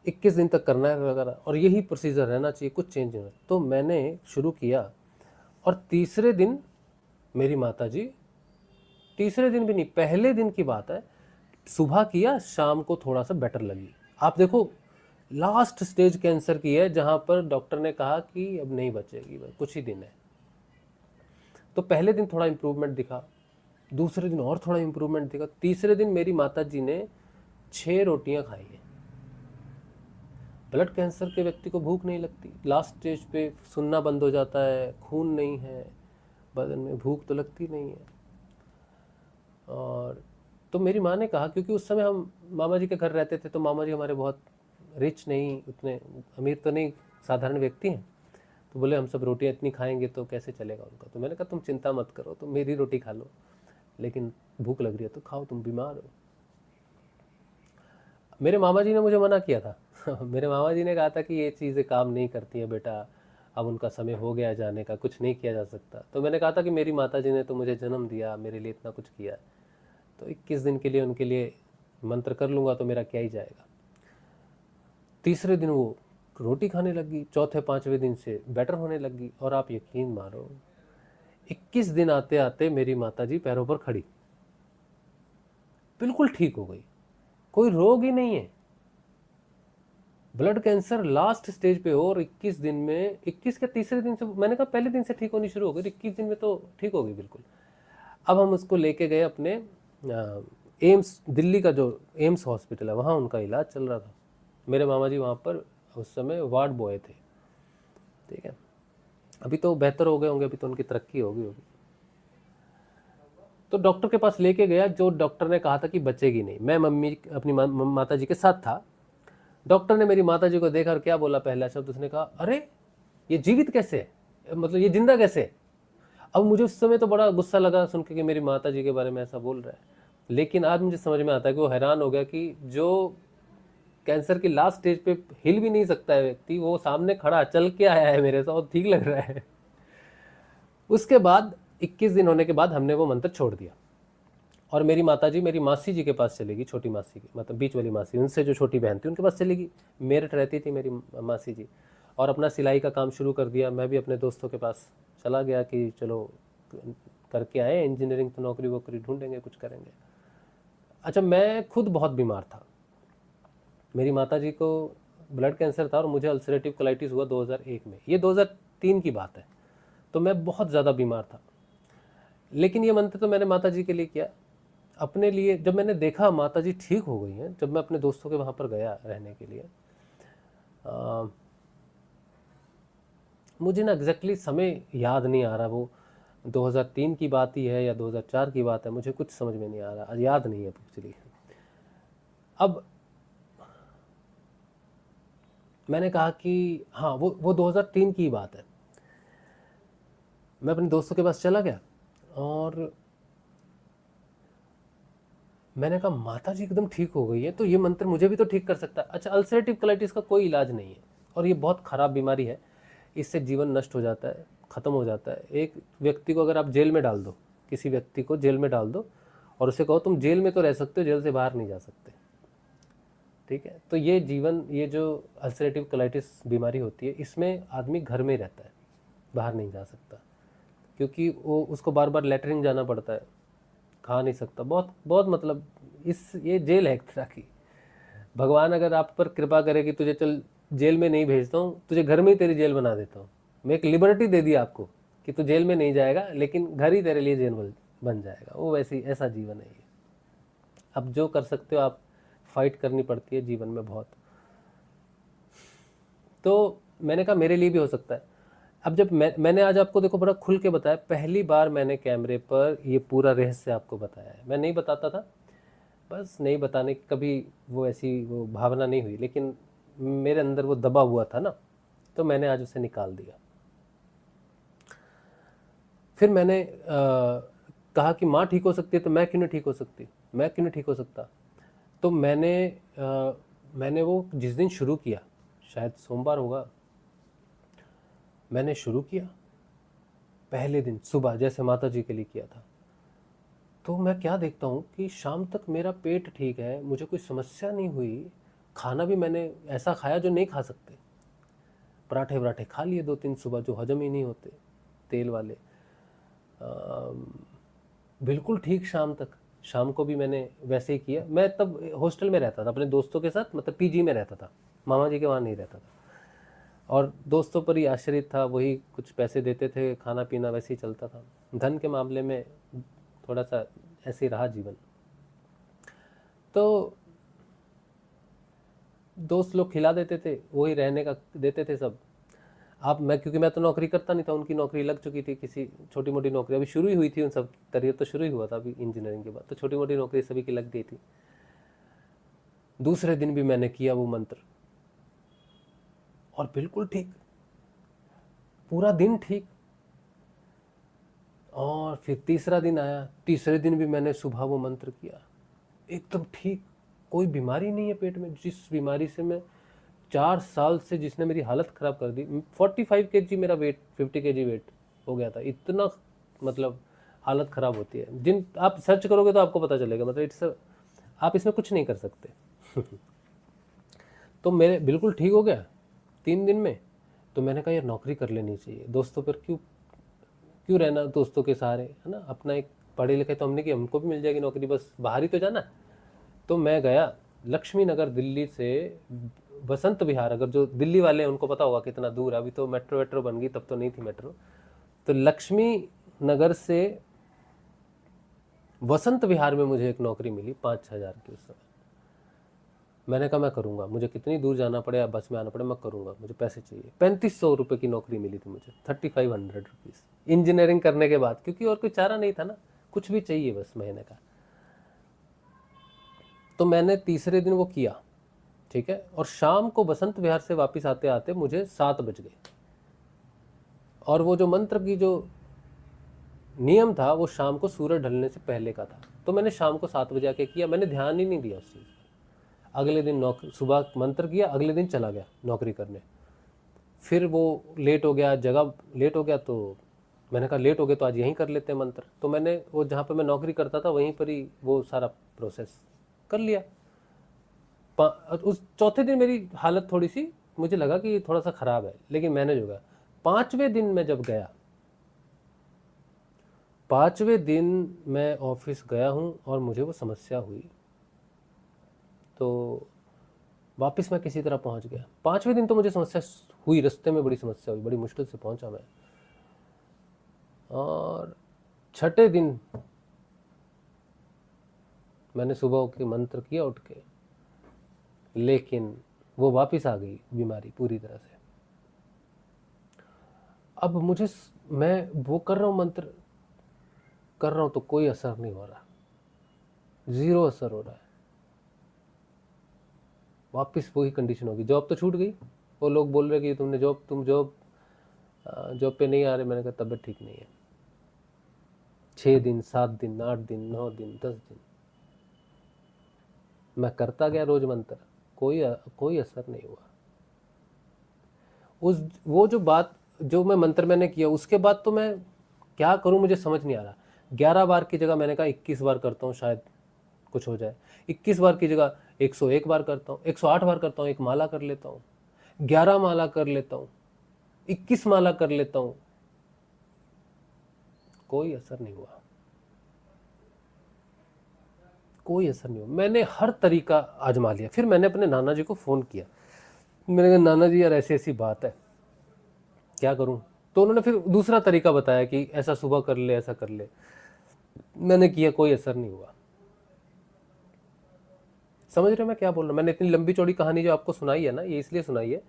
S1: 21 दिन तक करना है वगैरह, और यही प्रोसीजर रहना चाहिए, कुछ चेंज नहीं। तो मैंने शुरू किया, और तीसरे दिन मेरी माता जी, तीसरे दिन भी नहीं, पहले दिन की बात है, सुबह किया, शाम को थोड़ा सा बेटर लगी। आप देखो, लास्ट स्टेज कैंसर की है जहां पर डॉक्टर ने कहा कि अब नहीं बचेगी, कुछ ही दिन है। तो पहले दिन थोड़ा इम्प्रूवमेंट दिखा, दूसरे दिन और थोड़ा इम्प्रूवमेंट दिखा, तीसरे दिन मेरी माता जी ने 6 रोटियां खाई है। ब्लड कैंसर के व्यक्ति को भूख नहीं लगती, लास्ट स्टेज पे सुनना बंद हो जाता है, खून नहीं है बदन में, भूख तो लगती नहीं है। और तो मेरी माँ ने कहा, क्योंकि उस समय हम मामा जी के घर रहते थे, तो मामा जी हमारे बहुत रिच नहीं, उतने अमीर तो नहीं, साधारण व्यक्ति हैं, तो बोले हम सब रोटियां इतनी खाएंगे तो कैसे चलेगा उनका। तो मैंने कहा तुम चिंता मत करो, तुम मेरी रोटी खा लो, लेकिन भूख लग रही है तो खाओ, तुम बीमार हो। मेरे मामा जी ने मुझे मना किया था मेरे मामा जी ने कहा था कि ये चीज़ें काम नहीं करती हैं बेटा, अब उनका समय हो गया जाने का, कुछ नहीं किया जा सकता। तो मैंने कहा था कि मेरी माता जी ने तो मुझे जन्म दिया, मेरे लिए इतना कुछ किया, तो 21 दिन के लिए उनके लिए मंत्र कर लूँगा तो मेरा क्या ही जाएगा। तीसरे दिन वो रोटी खाने लगी, चौथे 5वें दिन से बेटर होने लगी, और आप यकीन मारो 21 दिन आते आते मेरी माता जी पैरों पर खड़ी, बिल्कुल ठीक हो गई, कोई रोग ही नहीं है। ब्लड कैंसर लास्ट स्टेज पे हो, और 21 दिन में, 21 के तीसरे दिन से, मैंने कहा पहले दिन से ठीक होनी शुरू हो गई, 21 दिन में तो ठीक हो गई बिल्कुल। अब हम उसको लेके गए अपने एम्स, दिल्ली का जो एम्स हॉस्पिटल है, वहाँ उनका इलाज चल रहा था। मेरे मामा जी वहाँ पर उस समय वार्ड बॉय थे। ठीक है, अभी तो बेहतर हो गए होंगे, अभी तो उनकी तरक्की होगी। तो डॉक्टर के पास लेके गया, जो डॉक्टर ने कहा था कि बचेगी नहीं। मैं मम्मी अपनी माता जी के साथ था। डॉक्टर ने मेरी माता जी को देखा और क्या बोला, पहला शब्द उसने कहा, अरे ये जीवित कैसे है, मतलब ये जिंदा कैसे है। अब मुझे उस समय तो बड़ा गुस्सा लगा सुन के कि मेरी माता जी के बारे में ऐसा बोल रहा है, लेकिन आज मुझे समझ में आता है कि वो हैरान हो गया कि जो कैंसर की लास्ट स्टेज पे हिल भी नहीं सकता है व्यक्ति, वो सामने खड़ा चल के आया है मेरे साथ, ठीक लग रहा है। उसके बाद 21 दिन होने के बाद हमने वो मंत्र छोड़ दिया, और मेरी माताजी मेरी मासी जी के पास चलेगी, छोटी मासी की, मतलब बीच वाली मासी, उनसे जो छोटी बहन थी उनके पास चलेगी। मेरठ रहती थी मेरी मासी जी, और अपना सिलाई का काम शुरू कर दिया। मैं भी अपने दोस्तों के पास चला गया कि चलो करके आए, इंजीनियरिंग तो नौकरी वोकरी ढूंढेंगे, कुछ करेंगे। अच्छा, मैं खुद बहुत बीमार था, मेरी माताजी को ब्लड कैंसर था, और मुझे अल्सरेटिव कोलाइटिस हुआ 2001 में। ये 2003 की बात है। तो मैं बहुत ज़्यादा बीमार था, लेकिन ये मंत्र तो मैंने माता जी के लिए किया। अपने लिए जब मैंने देखा माता जी ठीक हो गई हैं, जब मैं अपने दोस्तों के वहाँ पर गया रहने के लिए, मुझे ना एग्जैक्टली समय याद नहीं आ रहा, वो 2003 की बात ही है या 2004 की बात है, मुझे कुछ समझ में नहीं आ रहा, याद नहीं है एक्चुअली। अब मैंने कहा कि हाँ, वो 2003 की बात है। मैं अपने दोस्तों के पास चला गया और मैंने कहा माता जी एकदम ठीक हो गई है, तो ये मंत्र मुझे भी तो ठीक कर सकता है। अच्छा, अल्सरेटिव कोलाइटिस का कोई इलाज नहीं है और ये बहुत ख़राब बीमारी है, इससे जीवन नष्ट हो जाता है, ख़त्म हो जाता है। एक व्यक्ति को अगर आप जेल में डाल दो, किसी व्यक्ति को जेल में डाल दो और उसे कहो तुम जेल में तो रह सकते हो, जेल से बाहर नहीं जा सकते, ठीक है। तो ये जीवन, ये जो अल्सरेटिव कोलाइटिस बीमारी होती है, इसमें आदमी घर में ही रहता है, बाहर नहीं जा सकता, क्योंकि वो उसको बार बार लेटरिन जाना पड़ता है, खा नहीं सकता। बहुत बहुत मतलब ये जेल है एक तरह की। भगवान अगर आप पर कृपा करे कि तुझे चल जेल में नहीं भेजता हूँ, तुझे घर में ही तेरी जेल बना देता हूँ, मैं एक लिबर्टी दे दी आपको कि तू जेल में नहीं जाएगा, लेकिन घर ही तेरे लिए जेल बन जाएगा। वो वैसी ऐसा जीवन है ये। अब जो कर सकते हो आप, फाइट करनी पड़ती है जीवन में बहुत। तो मैंने कहा मेरे लिए भी हो सकता है। अब जब मैंने आज आपको देखो बड़ा खुल के बताया, पहली बार मैंने कैमरे पर ये पूरा रहस्य आपको बताया है। मैं नहीं बताता था, बस नहीं बताने की कभी वो ऐसी वो भावना नहीं हुई, लेकिन मेरे अंदर वो दबा हुआ था ना, तो मैंने आज उसे निकाल दिया। फिर मैंने कहा कि माँ ठीक हो सकती है तो मैं क्यों नहीं ठीक हो सकती, मैं क्यों नहीं ठीक हो सकता। तो मैंने वो जिस दिन शुरू किया, शायद सोमवार होगा, मैंने शुरू किया पहले दिन सुबह जैसे माता जी के लिए किया था। तो मैं क्या देखता हूँ कि शाम तक मेरा पेट ठीक है, मुझे कोई समस्या नहीं हुई। खाना भी मैंने ऐसा खाया जो नहीं खा सकते, पराठे वराठे खा लिए 2-3 सुबह जो हजम ही नहीं होते, तेल वाले। बिल्कुल ठीक शाम तक। शाम को भी मैंने वैसे ही किया। मैं तब हॉस्टल में रहता था अपने दोस्तों के साथ, मतलब पीजी में रहता था, मामा जी के वहाँ नहीं रहता था, और दोस्तों पर ही आश्रित था। वही कुछ पैसे देते थे, खाना पीना वैसे ही चलता था। धन के मामले में थोड़ा सा ऐसे ही रहा जीवन। तो दोस्त लोग खिला देते थे, वही रहने का देते थे सब। क्योंकि मैं तो नौकरी करता नहीं था, उनकी नौकरी लग चुकी थी, किसी छोटी मोटी नौकरी अभी शुरू ही हुई थी, उन सब करियर तो शुरू ही हुआ था अभी इंजीनियरिंग के बाद, तो छोटी मोटी नौकरी सभी की लग गई थी। दूसरे दिन भी मैंने किया वो मंत्र और बिल्कुल ठीक, पूरा दिन ठीक। और फिर तीसरा दिन आया, तीसरे दिन भी मैंने सुबह वो मंत्र किया, एकदम ठीक, कोई बीमारी नहीं है पेट में। जिस बीमारी से मैं 4 साल से, जिसने मेरी हालत ख़राब कर दी, 45 kg मेरा वेट, 50 kg वेट हो गया था, इतना मतलब हालत ख़राब होती है। जिन आप सर्च करोगे तो आपको पता चलेगा, मतलब आप इसमें कुछ नहीं कर सकते। तो मेरे बिल्कुल ठीक हो गया 3 दिन में। तो मैंने कहा यार नौकरी कर लेनी चाहिए, दोस्तों पर क्यों क्यों रहना, दोस्तों के सहारे, है ना। अपना एक पढ़े लिखे तो हमने कि हमको भी मिल जाएगी नौकरी, बस बाहर ही तो जाना। तो मैं गया लक्ष्मी नगर, दिल्ली से बसंत विहार, अगर जो दिल्ली वाले हैं उनको पता होगा कितना दूर है, अभी तो मेट्रो वेट्रो बन गई, तब तो नहीं थी मेट्रो। तो लक्ष्मी नगर से वसंत विहार में मुझे एक नौकरी मिली 5,000 की उस समय। मैंने कहा मैं करूँगा, मुझे कितनी दूर जाना पड़े या बस में आना पड़े, मैं करूँगा, मुझे पैसे चाहिए। 3500 रुपये की नौकरी मिली थी मुझे, 3500 रुपीज़ इंजीनियरिंग करने के बाद, क्योंकि और कोई चारा नहीं था ना, कुछ भी चाहिए बस महीने का। तो मैंने तीसरे दिन वो किया, ठीक है। और शाम को बसंत विहार से वापस आते आते मुझे 7 बज गए। और वो जो मंत्र की जो नियम था वो शाम को सूरज ढलने से पहले का था। तो मैंने शाम को 7 बजे आके किया, मैंने ध्यान ही नहीं दिया उस चीज़ पर। अगले दिन सुबह मंत्र किया, अगले दिन चला गया नौकरी करने। फिर वो लेट हो गया, जगह लेट हो गया, तो मैंने कहा लेट हो गया तो आज यहीं कर लेते हैं मंत्र। तो मैंने वो जहाँ पर मैं नौकरी करता था वहीं पर ही वो सारा प्रोसेस कर लिया। उस चौथे दिन मेरी हालत थोड़ी सी, मुझे लगा कि थोड़ा सा ख़राब है, लेकिन मैनेज हो गया। 5वें दिन मैं जब गया, 5वें दिन मैं ऑफिस गया हूँ और मुझे वो समस्या हुई। तो वापस मैं किसी तरह पहुंच गया। 5वें दिन तो मुझे समस्या हुई, रास्ते में बड़ी समस्या हुई, बड़ी मुश्किल से पहुंचा मैं। और 6ठे दिन मैंने सुबह उठ के मंत्र किया उठ के, लेकिन वो वापस आ गई बीमारी पूरी तरह से। अब मैं वो कर रहा हूँ, मंत्र कर रहा हूँ तो कोई असर नहीं हो रहा, 0 असर हो रहा है। वापस वही कंडीशन होगी। जॉब तो छूट गई, वो लोग बोल रहे कि तुम जॉब पे नहीं आ रहे। मैंने कहा तबीयत ठीक नहीं है। 6 दिन, 7 दिन, 8 दिन, 9 दिन, 10 दिन मैं करता गया रोज मंत्र, कोई असर नहीं हुआ। वो जो मैं मंत्र मैंने किया, उसके बाद तो मैं क्या करूं मुझे समझ नहीं आ रहा। 11 बार की जगह मैंने कहा 21 बार करता हूं, शायद कुछ हो जाए। 21 बार की जगह 101 बार करता हूँ, 108 बार करता हूँ, एक माला कर लेता हूँ, 11 माला कर लेता हूँ, 21 माला कर लेता हूँ, कोई असर नहीं हुआ, कोई असर नहीं हुआ। मैंने हर तरीका आजमा लिया। फिर मैंने अपने नाना जी को फ़ोन किया, मैंने कहा नाना जी यार ऐसी ऐसी बात है, क्या करूं? तो उन्होंने फिर दूसरा तरीका बताया कि ऐसा सुबह कर ले, ऐसा कर ले। मैंने किया, कोई असर नहीं हुआ। समझ रहे हो मैं क्या बोल रहा हूँ? मैंने इतनी लंबी चौड़ी कहानी जो आपको सुनाई है ना, ये इसलिए सुनाई है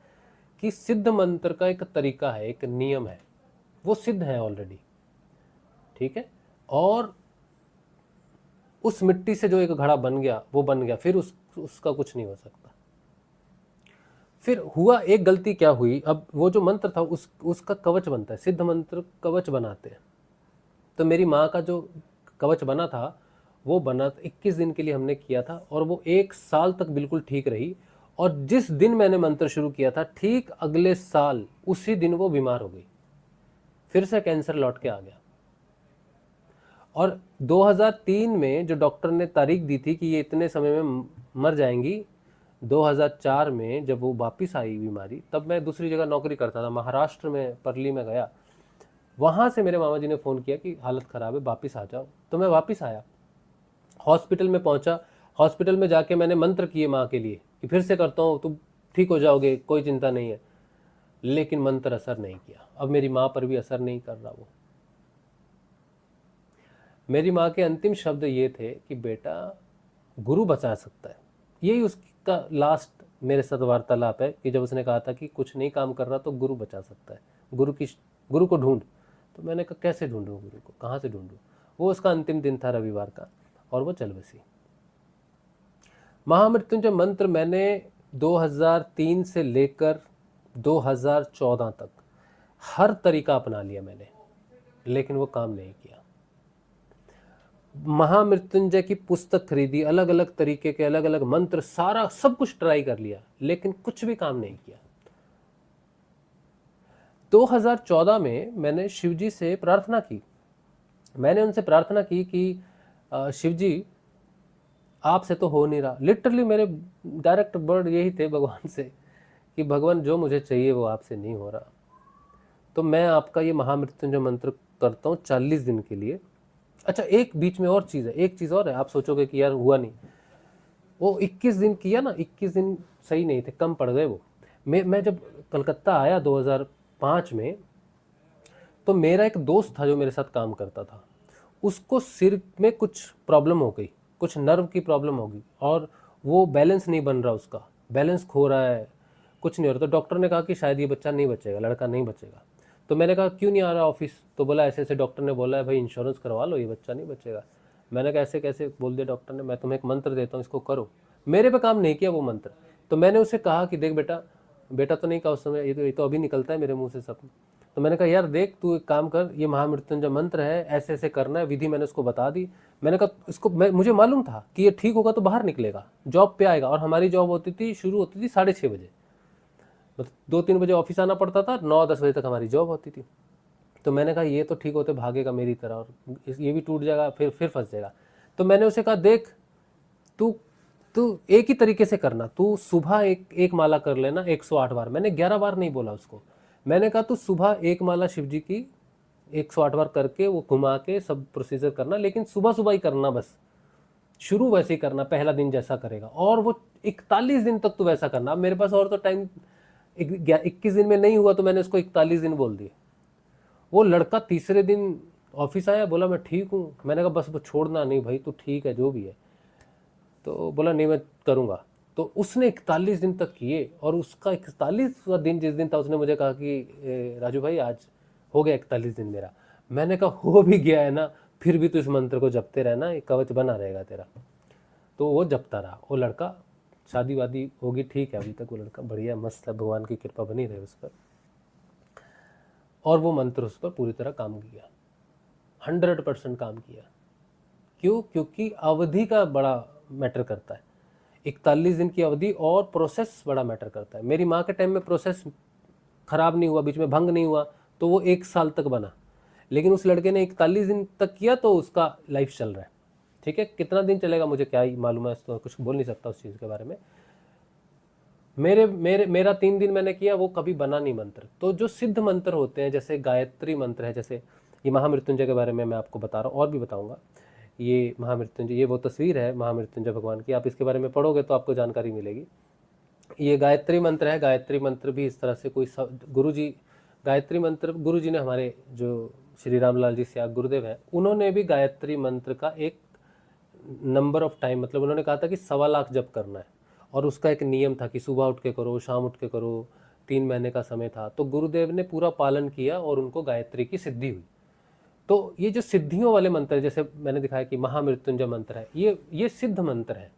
S1: कि सिद्ध मंत्र का एक तरीका है, एक नियम है, वो सिद्ध है ऑलरेडी, ठीक है। और उस मिट्टी से जो एक घड़ा बन गया वो बन गया, फिर उसका कुछ नहीं हो सकता। फिर हुआ एक गलती क्या हुई, अब वो जो मंत्र था उसका कवच बनता है, सिद्ध मंत्र कवच बनाते हैं। तो मेरी माँ का जो कवच बना था वो बना 21 दिन के लिए हमने किया था, और वो 1 साल तक बिल्कुल ठीक रही। और जिस दिन मैंने मंत्र शुरू किया था, ठीक अगले साल उसी दिन वो बीमार हो गई, फिर से कैंसर लौट के आ गया। और 2003 में जो डॉक्टर ने तारीख दी थी कि ये इतने समय में मर जाएंगी, 2004 में जब वो वापस आई बीमारी, तब मैं दूसरी जगह नौकरी करता था, महाराष्ट्र में परली में गया। वहाँ से मेरे मामा जी ने फ़ोन किया कि हालत ख़राब है, वापस आ जाओ। तो मैं वापस आया, हॉस्पिटल में पहुँचा। हॉस्पिटल में जाके मैंने मंत्र किए माँ के लिए कि फिर से करता हूँ, तुम ठीक हो जाओगे, कोई चिंता नहीं है। लेकिन मंत्र असर नहीं किया। अब मेरी माँ पर भी असर नहीं कर रहा वो। मेरी माँ के अंतिम शब्द ये थे कि बेटा, गुरु बचा सकता है। यही उसका लास्ट मेरे साथ वार्तालाप है कि जब उसने कहा था कि कुछ नहीं काम कर रहा तो गुरु बचा सकता है, गुरु को ढूंढ। तो मैंने कहा कैसे ढूंढूं गुरु को, कहाँ से ढूंढूं? वो उसका अंतिम दिन था रविवार का, और वो चल बसी। महामृत्युंजय मंत्र मैंने 2003 से लेकर 2014 तक हर तरीका अपना लिया मैंने, लेकिन वो काम नहीं किया। महामृत्युंजय की पुस्तक खरीदी, अलग अलग तरीके के अलग अलग मंत्र, सारा सब कुछ ट्राई कर लिया, लेकिन कुछ भी काम नहीं किया। 2014 में मैंने शिवजी से प्रार्थना की। मैंने उनसे प्रार्थना की कि शिवजी आपसे तो हो नहीं रहा। लिटरली मेरे डायरेक्ट वर्ड यही थे भगवान से कि भगवान जो मुझे चाहिए वो आपसे नहीं हो रहा, तो मैं आपका ये महामृत्युंजय मंत्र करता हूँ 40 दिन के लिए। अच्छा, एक बीच में और चीज़ है, एक चीज़ और है। आप सोचोगे कि यार हुआ नहीं, वो 21 दिन किया ना, 21 दिन सही नहीं थे, कम पड़ गए वो। मैं जब कलकत्ता आया 2005 में, तो मेरा एक दोस्त था जो मेरे साथ काम करता था, उसको सिर में कुछ प्रॉब्लम हो गई, कुछ नर्व की प्रॉब्लम हो गई, और वो बैलेंस नहीं बन रहा, उसका बैलेंस खो रहा है, कुछ नहीं हो रहा। तो डॉक्टर ने कहा कि शायद ये बच्चा नहीं बचेगा, लड़का नहीं बचेगा। तो मैंने कहा क्यों नहीं आ रहा ऑफिस? तो बोला ऐसे ऐसे डॉक्टर ने बोला है भाई, इंश्योरेंस करवा लो, ये बच्चा नहीं बचेगा। मैंने कहा ऐसे कैसे बोल दिया डॉक्टर ने, मैं तुम्हें एक मंत्र देता हूँ, इसको करो। मेरे पे काम नहीं किया वो मंत्र। तो मैंने उसे कहा कि देख बेटा, बेटा तो नहीं कहा उस समय, ये तो अभी निकलता है मेरे मुंह से सब। तो मैंने कहा यार देख, तू एक काम कर, ये महामृत्युंजय मंत्र है, ऐसे ऐसे करना है, विधि मैंने उसको बता दी। मैंने कहा इसको, मुझे मालूम था कि ये ठीक होगा तो बाहर निकलेगा, जॉब पे आएगा। और हमारी जॉब होती थी, शुरू होती थी 6:30 बजे, मतलब 2-3 बजे ऑफिस आना पड़ता था, 9-10 बजे तक हमारी जॉब होती थी। तो मैंने कहा ये तो ठीक होते भागेगा मेरी तरह, और ये भी टूट जाएगा, फिर फंस जाएगा। तो मैंने उसे कहा देख, तू तू एक ही तरीके से करना, तू सुबह एक माला कर लेना 108 बार। मैंने 11 बार नहीं बोला उसको, मैंने कहा तू सुबह एक माला शिव जी की 108 बार करके वो घुमा के सब प्रोसीजर करना, लेकिन सुबह सुबह ही करना बस, शुरू वैसे ही करना, पहला दिन जैसा करेगा, और वो 41 दिन तक तो वैसा करना। अब मेरे पास और तो टाइम 21 दिन में नहीं हुआ तो मैंने उसको 41 दिन बोल दिए। वो लड़का तीसरे दिन ऑफिस आया, बोला मैं ठीक हूँ। मैंने कहा बस वो छोड़ना नहीं भाई, तू ठीक है जो भी है। तो बोला नहीं मैं करूँगा। तो उसने 41 दिन तक किए, और उसका 41वां दिन जिस दिन था उसने मुझे कहा कि राजू भाई आज हो गया 41 दिन मेरा। मैंने कहा हो भी गया है ना, फिर भी तो इस मंत्र को जपते रहना, एक कवच बना रहेगा तेरा। तो वो जपता रहा। वो लड़का शादी वादी होगी, ठीक है, अभी तक वो लड़का बढ़िया मस्त है, भगवान की कृपा बनी रहे उस पर। और वो मंत्र उस पर पूरी तरह काम किया, 100% काम किया। क्यों? क्योंकि अवधि का बड़ा मैटर करता है। 41 दिन की अवधि और प्रोसेस बड़ा मैटर करता है। मेरी माँ के टाइम में प्रोसेस खराब नहीं हुआ, बीच में भंग नहीं हुआ, तो वो 1 साल तक बना। लेकिन उस लड़के ने 41 दिन तक किया तो उसका लाइफ चल रहा है। ठीक है, कितना दिन चलेगा मुझे क्या ही मालूम है, तो कुछ बोल नहीं सकता उस चीज़ के बारे में। मेरा 3 दिन मैंने किया, वो कभी बना नहीं मंत्र। तो जो सिद्ध मंत्र होते हैं, जैसे गायत्री मंत्र है, जैसे ये महामृत्युंजय के बारे में मैं आपको बता रहा हूँ, और भी बताऊंगा। ये महामृत्युंजय, ये वो तस्वीर है महामृत्युंजय भगवान की, आप इसके बारे में पढ़ोगे तो आपको जानकारी मिलेगी। ये गायत्री मंत्र है। गायत्री मंत्र भी इस तरह से कोई गुरु जी, गायत्री मंत्र गुरु जी ने, हमारे जो श्री रामलाल जी स्याग गुरुदेव हैं, उन्होंने भी गायत्री मंत्र का एक नंबर ऑफ टाइम, मतलब उन्होंने कहा था कि 1.25 लाख जप करना है, और उसका एक नियम था कि सुबह उठ के करो, शाम उठ के करो, 3 महीने का समय था। तो गुरुदेव ने पूरा पालन किया और उनको गायत्री की सिद्धि हुई। तो ये जो सिद्धियों वाले मंत्र है, जैसे मैंने दिखाया कि महामृत्युंजय मंत्र है, ये सिद्ध मंत्र है,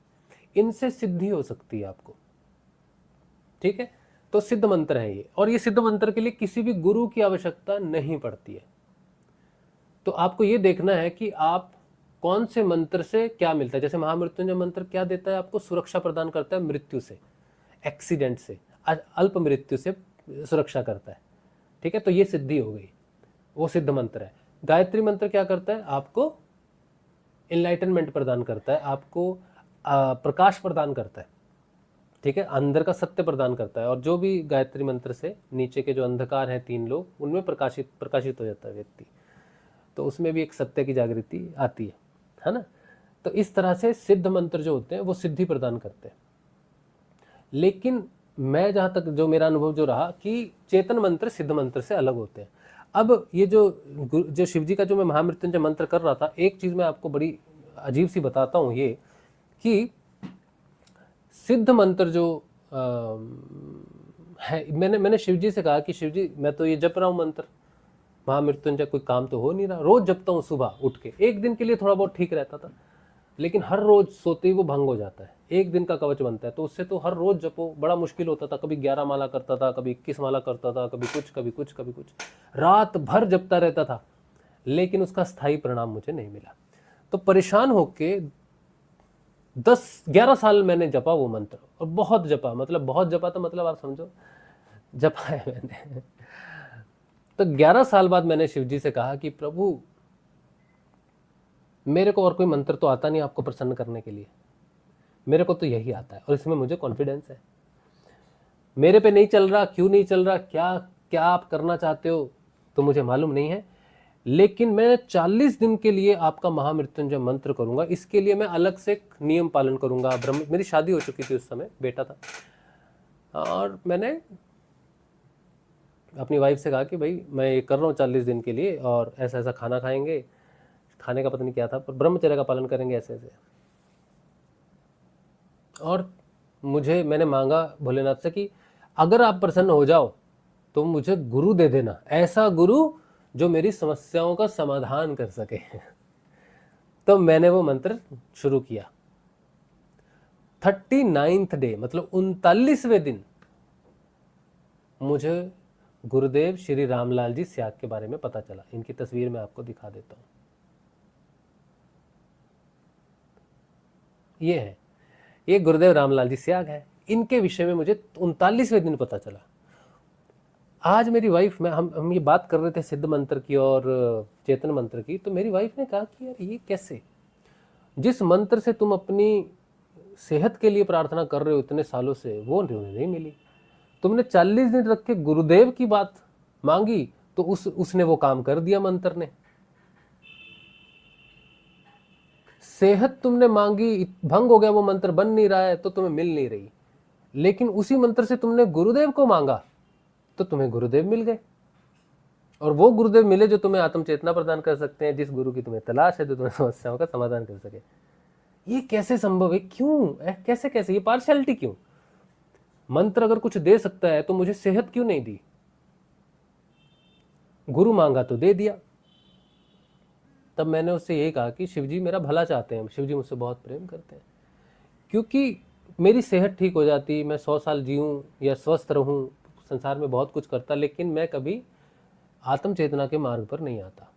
S1: इनसे सिद्धि हो सकती है आपको। ठीक है, तो सिद्ध मंत्र है ये, और ये सिद्ध मंत्र के लिए किसी भी गुरु की आवश्यकता नहीं पड़ती है। तो आपको ये देखना है कि आप कौन से मंत्र से क्या मिलता है। जैसे महामृत्युंजय मंत्र क्या देता है आपको? सुरक्षा प्रदान करता है मृत्यु से, एक्सीडेंट से, अल्प मृत्यु से सुरक्षा करता है। ठीक है, तो ये सिद्धि हो गई, वो सिद्ध मंत्र है। गायत्री मंत्र क्या करता है? आपको इनलाइटनमेंट प्रदान करता है, आपको प्रकाश प्रदान करता है। ठीक है, अंदर का सत्य प्रदान करता है, और जो भी गायत्री मंत्र से नीचे के जो अंधकार हैं 3 लोग, उनमें प्रकाशित हो जाता है व्यक्ति, तो उसमें भी एक सत्य की जागृति आती है ना। तो इस तरह से सिद्ध मंत्र जो होते हैं वो सिद्धि प्रदान करते हैं। लेकिन मैं जहाँ तक जो मेरा अनुभव जो रहा कि चेतन मंत्र सिद्ध मंत्र से अलग होते हैं। अब ये जो शिव जी का जो मैं महामृत्युंजय मंत्र कर रहा था, एक चीज़ मैं आपको बड़ी अजीब सी बताता हूँ, ये कि सिद्ध मंत्र जो है, मैंने शिव जी से कहा कि शिव जी मैं तो ये जप रहा हूँ मंत्र महामृत्युंजय, कोई काम तो हो नहीं रहा, रोज जपता हूँ सुबह उठ के। एक दिन के लिए थोड़ा बहुत ठीक रहता था, लेकिन हर रोज सोते ही वो भंग हो जाता है। एक दिन का कवच बनता है, तो उससे तो हर रोज जपो, बड़ा मुश्किल होता था। कभी 11 माला करता था, कभी 21 माला करता था, कभी कुछ कभी कुछ कभी कुछ, रात भर जपता रहता था, लेकिन उसका स्थायी परिणाम मुझे नहीं मिला। तो परेशान होके 10-11 साल मैंने जपा वो मंत्र, और बहुत जपा, मतलब बहुत जपा, तो मतलब आप समझो जपा है मैंने। तो 11 साल बाद मैंने शिव जी से कहा कि प्रभु मेरे को और कोई मंत्र तो आता नहीं आपको प्रसन्न करने के लिए, मेरे को तो यही आता है, और इसमें मुझे कॉन्फिडेंस है। मेरे पे नहीं चल रहा, क्यों नहीं चल रहा, क्या क्या आप करना चाहते हो तो मुझे मालूम नहीं है, लेकिन मैं 40 दिन के लिए आपका महामृत्युंजय मंत्र करूंगा। इसके लिए मैं अलग से नियम पालन करूंगा। मेरी शादी हो चुकी थी उस समय, बेटा था, और मैंने अपनी वाइफ से कहा कि भाई मैं ये कर रहा हूँ 40 दिन के लिए, और ऐसा ऐसा खाना खाएंगे, खाने का पता नहीं क्या था, पर ब्रह्मचर्य का पालन करेंगे ऐसे ऐसे। और मैंने मांगा भोलेनाथ से कि अगर आप प्रसन्न हो जाओ तो मुझे गुरु दे देना, ऐसा गुरु जो मेरी समस्याओं का समाधान कर सके। तो मैंने वो मंत्र शुरू किया। 39th डे, मतलब 39वें दिन, मुझे गुरुदेव श्री रामलाल जी स्याग के बारे में पता चला। इनकी तस्वीर मैं आपको दिखा देता हूं। ये है, ये गुरुदेव रामलाल जी स्याग है। इनके विषय में मुझे 39वें दिन पता चला। आज मेरी वाइफ, में हम ये बात कर रहे थे सिद्ध मंत्र की और चेतन मंत्र की, तो मेरी वाइफ ने कहा कि यार ये कैसे, जिस मंत्र से तुम अपनी सेहत के लिए प्रार्थना कर रहे हो इतने सालों से, वो नहीं मिली। तुमने 40 दिन रख के गुरुदेव की बात मांगी तो उसने वो काम कर दिया मंत्र ने। सेहत तुमने मांगी, भंग हो गया, वो मंत्र बन नहीं रहा है तो तुम्हें मिल नहीं रही। लेकिन उसी मंत्र से तुमने गुरुदेव को मांगा तो तुम्हें गुरुदेव मिल गए, और वो गुरुदेव मिले जो तुम्हें आत्म चेतना प्रदान कर सकते हैं, जिस गुरु की तुम्हें तलाश है, जो तुम्हें समस्याओं का समाधान कर सके। ये कैसे संभव है? क्यों? कैसे कैसे? ये पार्शियलिटी क्यों? मंत्र अगर कुछ दे सकता है तो मुझे सेहत क्यों नहीं दी? गुरु मांगा तो दे दिया। तब मैंने उससे यही कहा कि शिवजी मेरा भला चाहते हैं, शिवजी मुझसे बहुत प्रेम करते हैं, क्योंकि मेरी सेहत ठीक हो जाती, मैं 100 साल जीऊँ या स्वस्थ रहूँ, संसार में बहुत कुछ करता, लेकिन मैं कभी आत्म चेतना के मार्ग पर नहीं आता,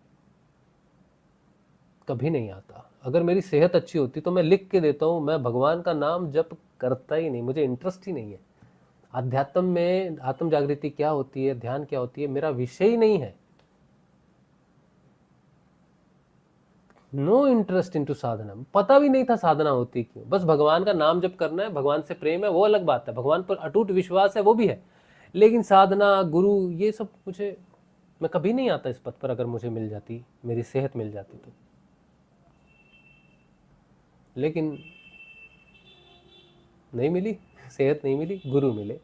S1: कभी नहीं आता। अगर मेरी सेहत अच्छी होती तो मैं लिख के देता हूँ, मैं भगवान का नाम जप करता ही नहीं, मुझे इंटरेस्ट ही नहीं है। अध्यात्म में आत्म जागृति क्या होती है, ध्यान क्या होती है, मेरा विषय ही नहीं है। नो इंटरेस्ट इनटू साधना, पता भी नहीं था साधना होती क्यों, बस भगवान का नाम जप करना है, भगवान से प्रेम है, वो अलग बात है, भगवान पर अटूट विश्वास है, वो भी है, लेकिन साधना, गुरु, ये सब मुझे, मैं कभी नहीं आता इस पथ पर। अगर मुझे मिल जाती, मेरी सेहत मिल जाती तो। लेकिन नहीं मिली, सेहत नहीं मिली, गुरु मिले।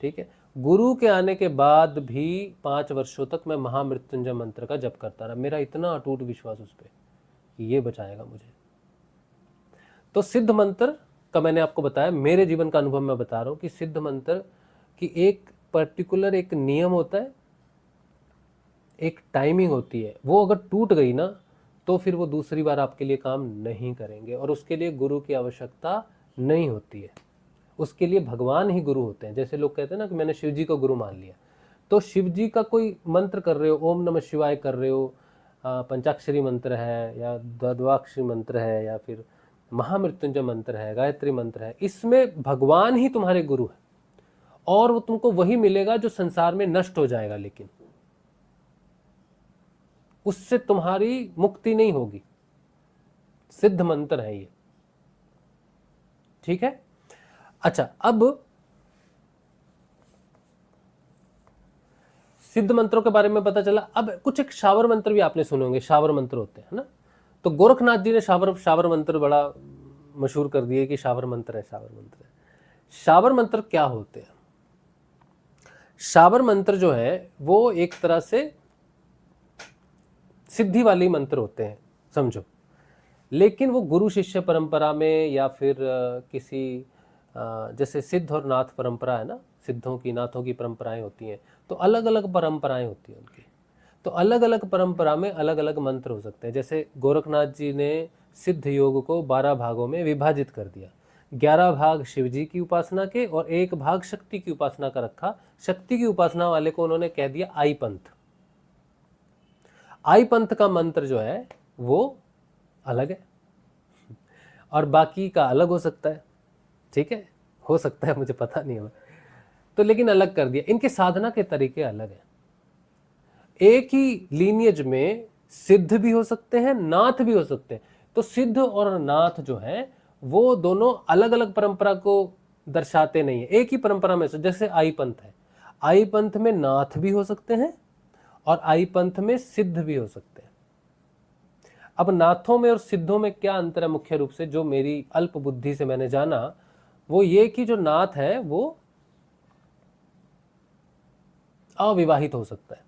S1: ठीक है, गुरु के आने के बाद भी 5 वर्षों तक मैं महामृत्युंजय मंत्र का जप करता रहा, मेरा इतना अटूट विश्वास उस पर कि ये बचाएगा मुझे। तो सिद्ध मंत्र का मैंने आपको बताया, मेरे जीवन का अनुभव मैं बता रहा हूँ कि सिद्ध मंत्र की एक पर्टिकुलर एक नियम होता है, एक टाइमिंग होती है, वो अगर टूट गई ना तो फिर वो दूसरी बार आपके लिए काम नहीं करेंगे, और उसके लिए गुरु की आवश्यकता नहीं होती है। उसके लिए भगवान ही गुरु होते हैं। जैसे लोग कहते हैं ना कि मैंने शिव जी को गुरु मान लिया, तो शिव जी का कोई मंत्र कर रहे हो, ओम नमः शिवाय कर रहे हो, पंचाक्षरी मंत्र है या द्वादशाक्षरी मंत्र है या फिर महामृत्युंजय मंत्र है, गायत्री मंत्र है, इसमें भगवान ही तुम्हारे गुरु है, और वो तुमको वही मिलेगा जो संसार में नष्ट हो जाएगा, लेकिन उससे तुम्हारी मुक्ति नहीं होगी। सिद्ध मंत्र है ये। ठीक है, अच्छा, अब सिद्ध मंत्रों के बारे में पता चला। अब कुछ एक शावर मंत्र भी आपने सुने होंगे, शावर मंत्र होते हैं ना। तो गोरखनाथ जी ने शावर मंत्र बड़ा मशहूर कर दिए कि शावर मंत्र है, शावर मंत्र है। शावर मंत्र क्या होते हैं? शावर मंत्र जो है वो एक तरह से सिद्धि वाली मंत्र होते हैं, समझो, लेकिन वो गुरु शिष्य परंपरा में या फिर किसी जैसे सिद्ध और नाथ परंपरा है ना, सिद्धों की, नाथों की परंपराएं होती हैं, तो अलग अलग परंपराएं होती हैं उनकी। तो अलग अलग परंपरा में अलग अलग मंत्र हो सकते हैं। जैसे गोरखनाथ जी ने सिद्ध योग को 12 भागों में विभाजित कर दिया, 11 भाग शिव जी की उपासना के और 1 भाग शक्ति की उपासना का रखा। शक्ति की उपासना वाले को उन्होंने कह दिया आई पंथ। आई पंथ का मंत्र जो है वो अलग है, और बाकी का अलग हो सकता है। ठीक है, हो सकता है, मुझे पता नहीं है, तो लेकिन अलग कर दिया। इनके साधना के तरीके अलग हैं। एक ही लीनियज में सिद्ध भी हो सकते हैं, नाथ भी हो सकते हैं। तो सिद्ध और नाथ जो है वो दोनों अलग अलग परंपरा को दर्शाते नहीं है, एक ही परंपरा में से। जैसे आई पंथ है, आई पंथ में नाथ भी हो सकते हैं और आई पंथ में सिद्ध भी हो सकते हैं। अब नाथों में और सिद्धों में क्या अंतर है? मुख्य रूप से जो मेरी अल्प बुद्धि से मैंने जाना वो ये कि जो नाथ है वो अविवाहित हो सकता है,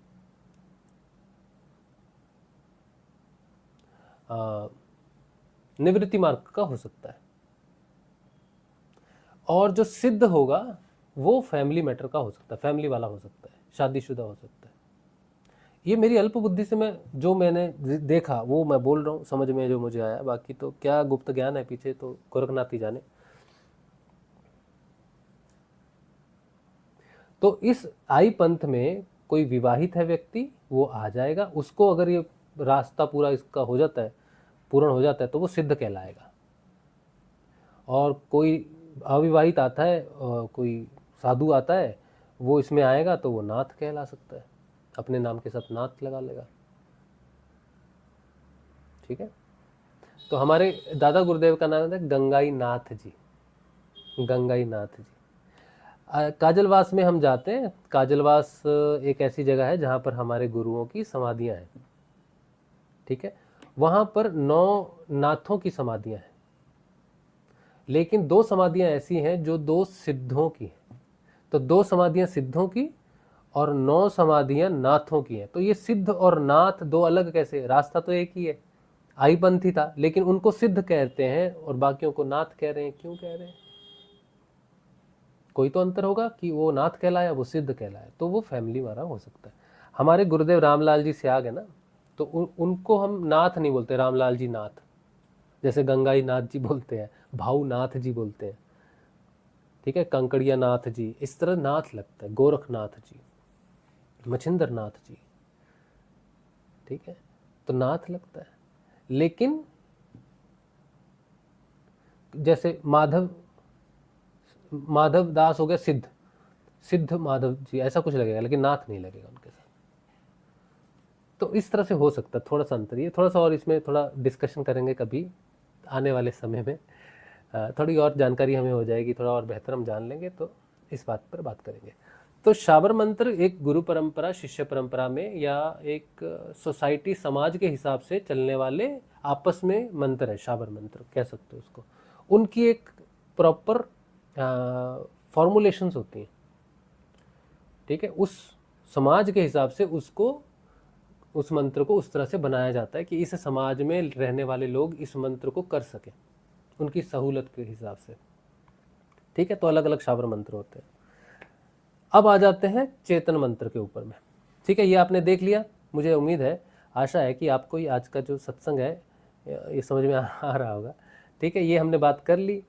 S1: निवृत्ति मार्ग का हो सकता है, और जो सिद्ध होगा वो फैमिली मैटर का हो सकता है, फैमिली वाला हो सकता है, शादीशुदा हो सकता है। ये मेरी अल्प बुद्धि से मैं जो मैंने देखा वो मैं बोल रहा हूँ, समझ में जो मुझे आया। बाकी तो क्या गुप्त ज्ञान है पीछे तो गोरखनाथ ही जाने। तो इस आई पंथ में कोई विवाहित है व्यक्ति, वो आ जाएगा, उसको अगर ये रास्ता पूरा इसका हो जाता है, पूर्ण हो जाता है, तो वो सिद्ध कहलाएगा। और कोई अविवाहित आता है, कोई साधु आता है, वो इसमें आएगा तो वो नाथ कहला सकता है, अपने नाम के साथ नाथ लगा लेगा। ठीक है, तो हमारे दादा गुरुदेव का नाम है गंगाई नाथ जी, गंगाई नाथ जी। काजलवास में हम जाते हैं। काजलवास एक ऐसी जगह है जहाँ पर हमारे गुरुओं की समाधियाँ हैं। ठीक है, वहाँ पर 9 नाथों की समाधियाँ हैं, लेकिन 2 समाधियाँ ऐसी हैं जो 2 सिद्धों की हैं। तो 2 समाधियाँ सिद्धों की और 9 समाधियाँ नाथों की हैं। तो ये सिद्ध और नाथ 2 अलग कैसे? रास्ता तो एक ही है, आईपंथी था, लेकिन उनको सिद्ध कहते हैं और बाकियों को नाथ कह रहे हैं। क्यों कह रहे हैं? कोई तो अंतर होगा कि वो नाथ कहलाया, वो सिद्ध कहलाया, तो वो फैमिली वाला हो सकता है। हमारे गुरुदेव रामलाल जी स्याग है ना, तो उनको हम नाथ नहीं बोलते, रामलाल जी नाथ, जैसे गंगाई नाथ जी बोलते हैं, भाऊ नाथ जी बोलते हैं, ठीक है, कंकड़िया नाथ जी, इस तरह नाथ लगता है, गोरखनाथ जी, मछिंदर नाथ जी, ठीक है, तो नाथ लगता है। लेकिन जैसे माधव दास हो गया सिद्ध, सिद्ध माधव जी, ऐसा कुछ लगेगा, लेकिन नाथ नहीं लगेगा उनके साथ। तो इस तरह से हो सकता है, थोड़ा सा अंतर। ये थोड़ा सा और इसमें थोड़ा डिस्कशन करेंगे कभी आने वाले समय में, थोड़ी और जानकारी हमें हो जाएगी, थोड़ा और बेहतर हम जान लेंगे, तो इस बात पर बात करेंगे। तो शाबर मंत्र एक गुरु परंपरा, शिष्य परंपरा में या एक सोसाइटी, समाज के हिसाब से चलने वाले आपस में मंत्र है, शाबर मंत्र कह सकते हो उसको। उनकी एक प्रॉपर फॉर्मुलेशंस होती हैं, ठीक है, उस समाज के हिसाब से उसको, उस मंत्र को उस तरह से बनाया जाता है कि इस समाज में रहने वाले लोग इस मंत्र को कर सकें उनकी सहूलत के हिसाब से, ठीक है। तो अलग अलग शाबर मंत्र होते हैं। अब आ जाते हैं चेतन मंत्र के ऊपर में, ठीक है। ये आपने देख लिया, मुझे उम्मीद है, आशा है कि आपको ये आज का जो सत्संग है ये समझ में आ रहा होगा, ठीक है। ये हमने बात कर ली।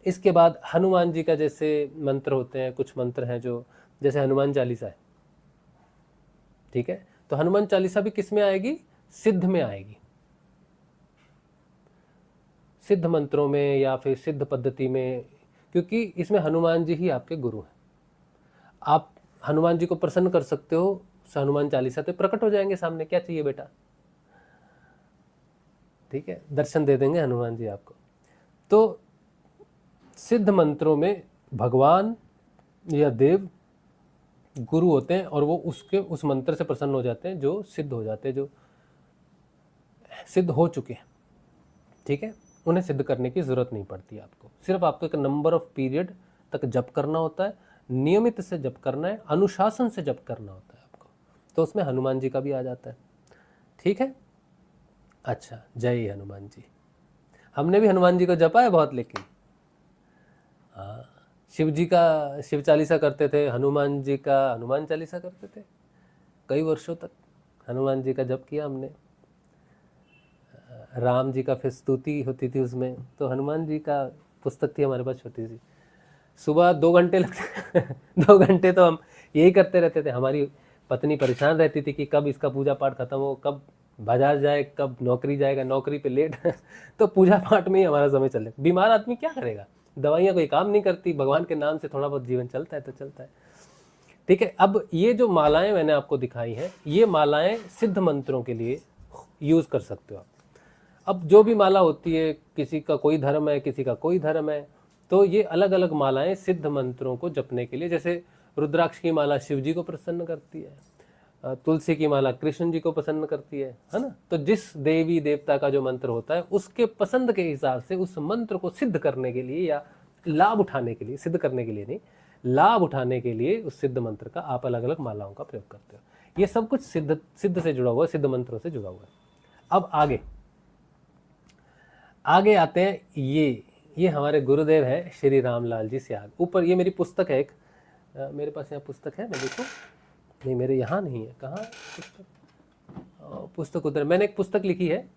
S1: इसके बाद हनुमान जी का जैसे मंत्र होते हैं, कुछ मंत्र हैं जो, जैसे हनुमान चालीसा है, ठीक है, तो हनुमान चालीसा भी किस में आएगी? सिद्ध में आएगी, सिद्ध मंत्रों में या फिर सिद्ध पद्धति में, क्योंकि इसमें हनुमान जी ही आपके गुरु हैं। आप हनुमान जी को प्रसन्न कर सकते हो, हनुमान चालीसा तो प्रकट हो जाएंगे सामने, क्या चाहिए बेटा, ठीक है, दर्शन दे देंगे हनुमान जी आपको। तो सिद्ध मंत्रों में भगवान या देव गुरु होते हैं और वो उसके उस मंत्र से प्रसन्न हो जाते हैं जो सिद्ध हो जाते हैं, जो सिद्ध हो चुके हैं, ठीक है। उन्हें सिद्ध करने की जरूरत नहीं पड़ती आपको, सिर्फ आपको एक नंबर ऑफ पीरियड तक जप करना होता है, नियमित से जप करना है, अनुशासन से जप करना होता है आपको। तो उसमें हनुमान जी का भी आ जाता है, ठीक है। अच्छा, जय हनुमान जी। हमने भी हनुमान जी को जपा है बहुत, लेकिन हाँ, शिव जी का शिव चालीसा करते थे, हनुमान जी का हनुमान चालीसा करते थे, कई वर्षों तक हनुमान जी का जप किया हमने। राम जी का फिर स्तुति होती थी उसमें, तो हनुमान जी का पुस्तक थी हमारे पास छोटी सी, सुबह 2 घंटे लगते 2 घंटे तो हम यही करते रहते थे। हमारी पत्नी परेशान रहती थी कि कब इसका पूजा पाठ खत्म हो, कब बाजार जाए, कब नौकरी जाएगा, नौकरी पे लेट तो पूजा पाठ में ही हमारा समय चल जाए। बीमार आदमी क्या करेगा, दवाइयाँ कोई काम नहीं करती, भगवान के नाम से थोड़ा बहुत जीवन चलता है तो चलता है, ठीक है। अब ये जो मालाएं मैंने आपको दिखाई हैं, ये मालाएं सिद्ध मंत्रों के लिए यूज़ कर सकते हो आप। अब जो भी माला होती है, किसी का कोई धर्म है, किसी का कोई धर्म है, तो ये अलग अलग मालाएं सिद्ध मंत्रों को जपने के लिए, जैसे रुद्राक्ष की माला शिव जी को प्रसन्न करती है, तुलसी की माला कृष्ण जी को पसंद करती है ना। तो जिस देवी देवता का जो मंत्र होता है, उसके पसंद के हिसाब से उस मंत्र को सिद्ध करने के लिए या लाभ उठाने के लिए, सिद्ध करने के लिए नहीं, लाभ उठाने के लिए उस सिद्ध मंत्र का आप अलग अलग मालाओं का प्रयोग करते हो। ये सब कुछ सिद्ध से जुड़ा हुआ है, सिद्ध मंत्रों से जुड़ा हुआ है। अब आगे आते हैं, ये हमारे गुरुदेव है श्री रामलाल जी स्याग। ऊपर ये मेरी पुस्तक है एक, मेरे पास यहाँ पुस्तक है, मैं देखो, नहीं मेरे यहाँ नहीं है, कहाँ पुस्तक, पुस्तक उधर। मैंने एक पुस्तक लिखी है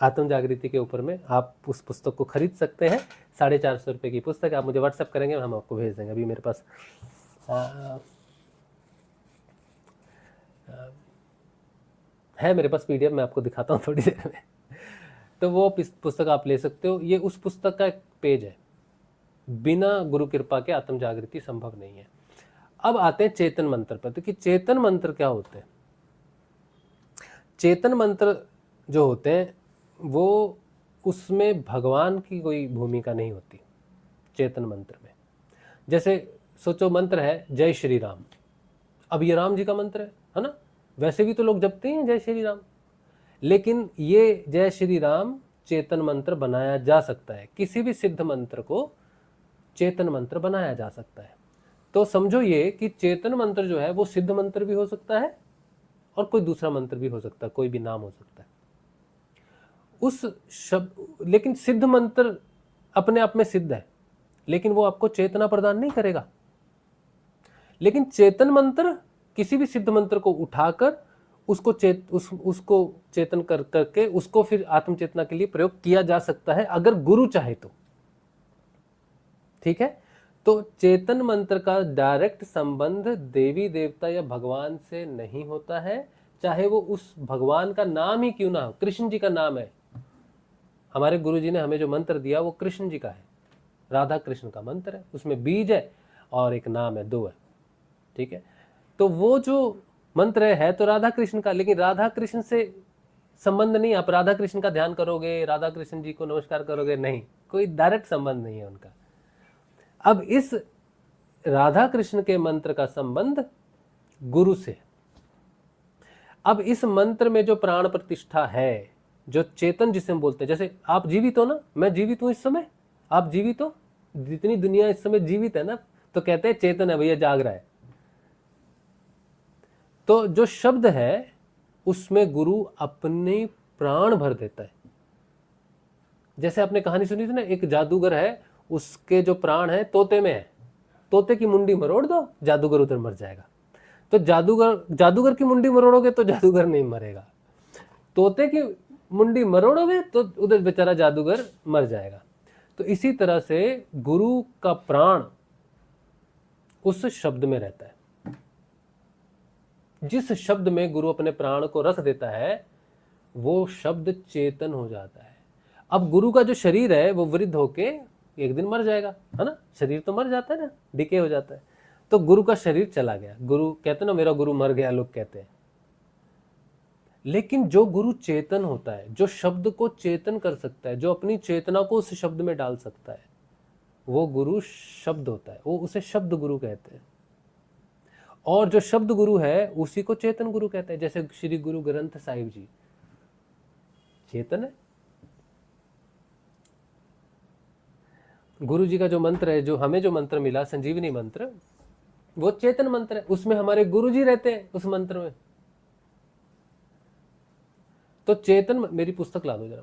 S1: आत्म जागृति के ऊपर में, आप उस पुस्तक को खरीद सकते हैं, 450 रुपये की पुस्तक है। आप मुझे व्हाट्सएप करेंगे, हम आपको भेज देंगे। अभी मेरे पास है, मेरे पास PDF, मैं आपको दिखाता हूँ थोड़ी देर में। तो वो पुस्तक आप ले सकते हो। ये उस पुस्तक का एक पेज है, बिना गुरु कृपा के आत्म जागृति संभव नहीं है। अब आते हैं चेतन मंत्र पर। तो कि चेतन मंत्र क्या होते हैं? चेतन मंत्र जो होते हैं वो, उसमें भगवान की कोई भूमिका नहीं होती चेतन मंत्र में। जैसे सोचो मंत्र है जय श्री राम, अब ये राम जी का मंत्र है ना, वैसे भी तो लोग जपते हैं जय श्री राम, लेकिन ये जय श्री राम चेतन मंत्र बनाया जा सकता है, किसी भी सिद्ध मंत्र को चेतन मंत्र बनाया जा सकता है। तो समझो ये कि चेतन मंत्र जो है वो सिद्ध मंत्र भी हो सकता है और कोई दूसरा मंत्र भी हो सकता है, कोई भी नाम हो सकता है उस शब्द। लेकिन सिद्ध मंत्र अपने आप में सिद्ध है, लेकिन वो आपको चेतना प्रदान नहीं करेगा। लेकिन चेतन मंत्र किसी भी सिद्ध मंत्र को उठाकर उसको उसको चेतन कर करके उसको फिर आत्म चेतना के लिए प्रयोग किया जा सकता है, अगर गुरु चाहे तो। ठीक है, तो चेतन मंत्र का डायरेक्ट संबंध देवी देवता या भगवान से नहीं होता है, चाहे वो उस भगवान का नाम ही क्यों ना हो। कृष्ण जी का नाम है, हमारे गुरु जी ने हमें जो मंत्र दिया वो कृष्ण जी का है, राधा कृष्ण का मंत्र है, उसमें बीज है और एक नाम है, दो है। ठीक है, तो वो जो मंत्र है तो राधा कृष्ण का, लेकिन राधा कृष्ण से संबंध नहीं। आप राधा कृष्ण का ध्यान करोगे, राधा कृष्ण जी को नमस्कार करोगे, नहीं, कोई डायरेक्ट संबंध नहीं है उनका। अब इस राधा कृष्ण के मंत्र का संबंध गुरु से। अब इस मंत्र में जो प्राण प्रतिष्ठा है, जो चेतन जिसे हम बोलते हैं, जैसे आप जीवित हो ना, मैं जीवित हूं इस समय, आप जीवित हो, जितनी दुनिया इस समय जीवित है ना, तो कहते हैं चेतन है भैया, जाग रहा है। तो जो शब्द है उसमें गुरु अपने प्राण भर देता है। जैसे आपने कहानी सुनी थी ना, एक जादूगर है, उसके जो प्राण है तोते में है, तोते की मुंडी मरोड़ दो, जादूगर उधर मर जाएगा। तो जादूगर की मुंडी मरोड़ोगे तो जादूगर नहीं मरेगा, तोते की मुंडी मरोड़ोगे तो उधर बेचारा जादूगर मर जाएगा। तो इसी तरह से गुरु का प्राण उस शब्द में रहता है। जिस शब्द में गुरु अपने प्राण को रख देता है वो शब्द चेतन हो जाता है। अब गुरु का जो शरीर है वो वृद्ध होके एक दिन मर जाएगा, है ना, शरीर तो मर जाता है ना, डिके हो जाता है। तो गुरु का शरीर चला गया, गुरु कहते ना मेरा गुरु मर गया, लोग कहते हैं। लेकिन जो गुरु चेतन होता है, जो शब्द को चेतन कर सकता है, जो अपनी चेतना को उस शब्द में डाल सकता है, वो गुरु शब्द होता है, वो उसे शब्द गुरु कहते हैं। और जो शब्द गुरु है उसी को चेतन गुरु कहते हैं। जैसे श्री गुरु ग्रंथ साहिब जी चेतन है। गुरु जी का जो मंत्र है, जो हमें जो मंत्र मिला संजीवनी मंत्र, वो चेतन मंत्र है, उसमें हमारे गुरु जी रहते हैं उस मंत्र में। तो चेतन, मेरी पुस्तक ला दो जरा।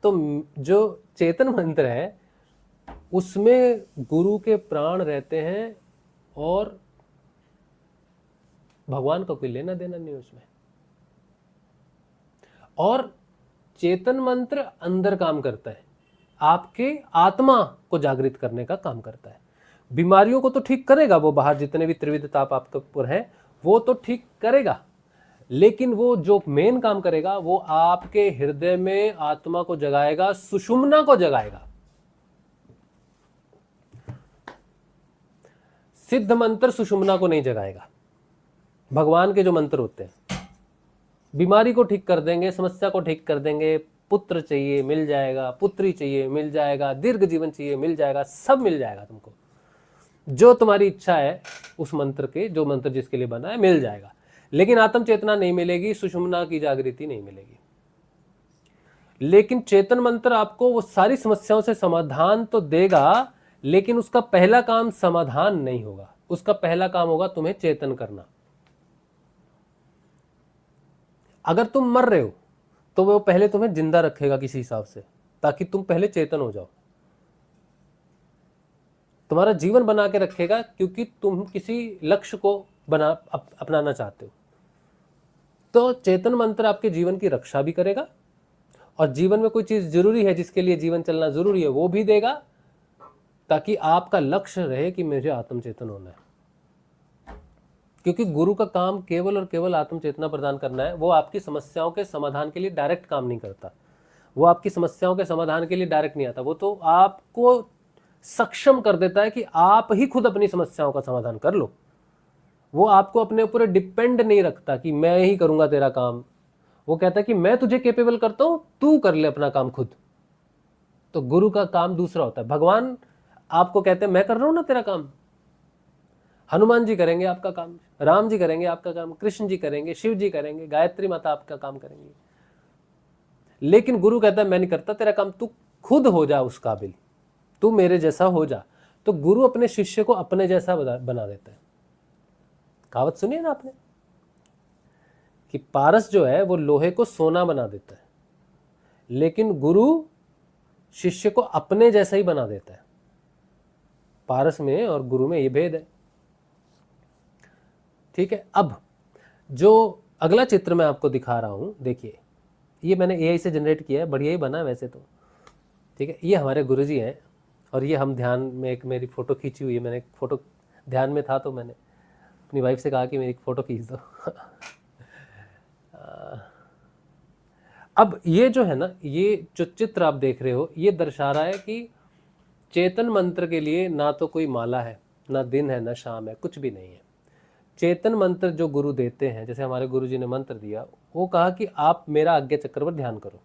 S1: तो जो चेतन मंत्र है उसमें गुरु के प्राण रहते हैं और भगवान का कोई लेना देना नहीं उसमें। और चेतन मंत्र अंदर काम करता है, आपके आत्मा को जागृत करने का काम करता है। बीमारियों को तो ठीक करेगा, वो बाहर जितने भी त्रिविध ताप आपके ऊपर है वो तो ठीक करेगा, लेकिन वो जो मेन काम करेगा वो आपके हृदय में आत्मा को जगाएगा, सुषुम्ना को जगाएगा। सिद्ध मंत्र सुषुम्ना को नहीं जगाएगा। भगवान के जो मंत्र होते हैं बीमारी को ठीक कर देंगे, समस्या को ठीक कर देंगे, पुत्र चाहिए मिल जाएगा, पुत्री चाहिए मिल जाएगा, दीर्घ जीवन चाहिए मिल जाएगा, सब मिल जाएगा तुमको, जो तुम्हारी इच्छा है उस मंत्र के, जो मंत्र जिसके लिए बना है मिल जाएगा। लेकिन आत्म चेतना नहीं मिलेगी, सुषुम्ना की जागृति नहीं मिलेगी। लेकिन चेतन मंत्र आपको वो सारी समस्याओं से समाधान तो देगा, लेकिन उसका पहला काम समाधान नहीं होगा, उसका पहला काम होगा तुम्हें चेतन करना। अगर तुम मर रहे हो तो वो पहले तुम्हें जिंदा रखेगा किसी हिसाब से, ताकि तुम पहले चेतन हो जाओ। तुम्हारा जीवन बना के रखेगा क्योंकि तुम किसी लक्ष्य को अपनाना चाहते हो। तो चेतन मंत्र आपके जीवन की रक्षा भी करेगा और जीवन में कोई चीज जरूरी है जिसके लिए जीवन चलना जरूरी है वो भी देगा, ताकि आपका लक्ष्य रहे कि मुझे आत्मचेतन होना है। क्योंकि गुरु का काम केवल और केवल आत्मचेतना प्रदान करना है। वो आपकी समस्याओं के समाधान के लिए डायरेक्ट काम नहीं करता, वो आपकी समस्याओं के समाधान के लिए डायरेक्ट नहीं आता, वो तो आपको सक्षम कर देता है कि आप ही खुद अपनी समस्याओं का समाधान कर लो। वो आपको अपने ऊपर डिपेंड नहीं रखता कि मैं ही करूंगा तेरा काम, वो कहता है कि मैं तुझे केपेबल करता हूं, तू कर ले अपना काम खुद। तो गुरु का काम दूसरा होता है। भगवान आपको कहते हैं मैं कर रहा हूं ना तेरा काम, हनुमान जी करेंगे आपका काम, राम जी करेंगे आपका काम, कृष्ण जी करेंगे, शिव जी करेंगे, गायत्री माता आपका काम करेंगी। लेकिन गुरु कहता है मैं नहीं करता तेरा काम, तू खुद हो जा उस काबिल, तू मेरे जैसा हो जा। तो गुरु अपने शिष्य को अपने जैसा बना देता है। कहावत सुनिए ना आपने कि पारस जो है वो लोहे को सोना बना देता है, लेकिन गुरु शिष्य को अपने जैसा ही बना देता है। पारस में और गुरु में ये भेद है। ठीक है, अब जो अगला चित्र मैं आपको दिखा रहा हूं, देखिए ये मैंने एआई से जनरेट किया है, बढ़िया ही बना है वैसे तो। ठीक है, ये हमारे गुरुजी हैं और ये हम ध्यान में, एक मेरी फ़ोटो खींची हुई है, मैंने एक फ़ोटो ध्यान में था तो मैंने अपनी वाइफ से कहा कि मेरी फ़ोटो खींच दो। अब ये जो है ना, ये जो चित्र आप देख रहे हो, ये दर्शा रहा है कि चेतन मंत्र के लिए ना तो कोई माला है, ना दिन है, ना शाम है, कुछ भी नहीं है। चेतन मंत्र जो गुरु देते हैं, जैसे हमारे गुरु जी ने मंत्र दिया, वो कहा कि आप मेरा आज्ञा चक्र पर ध्यान करो,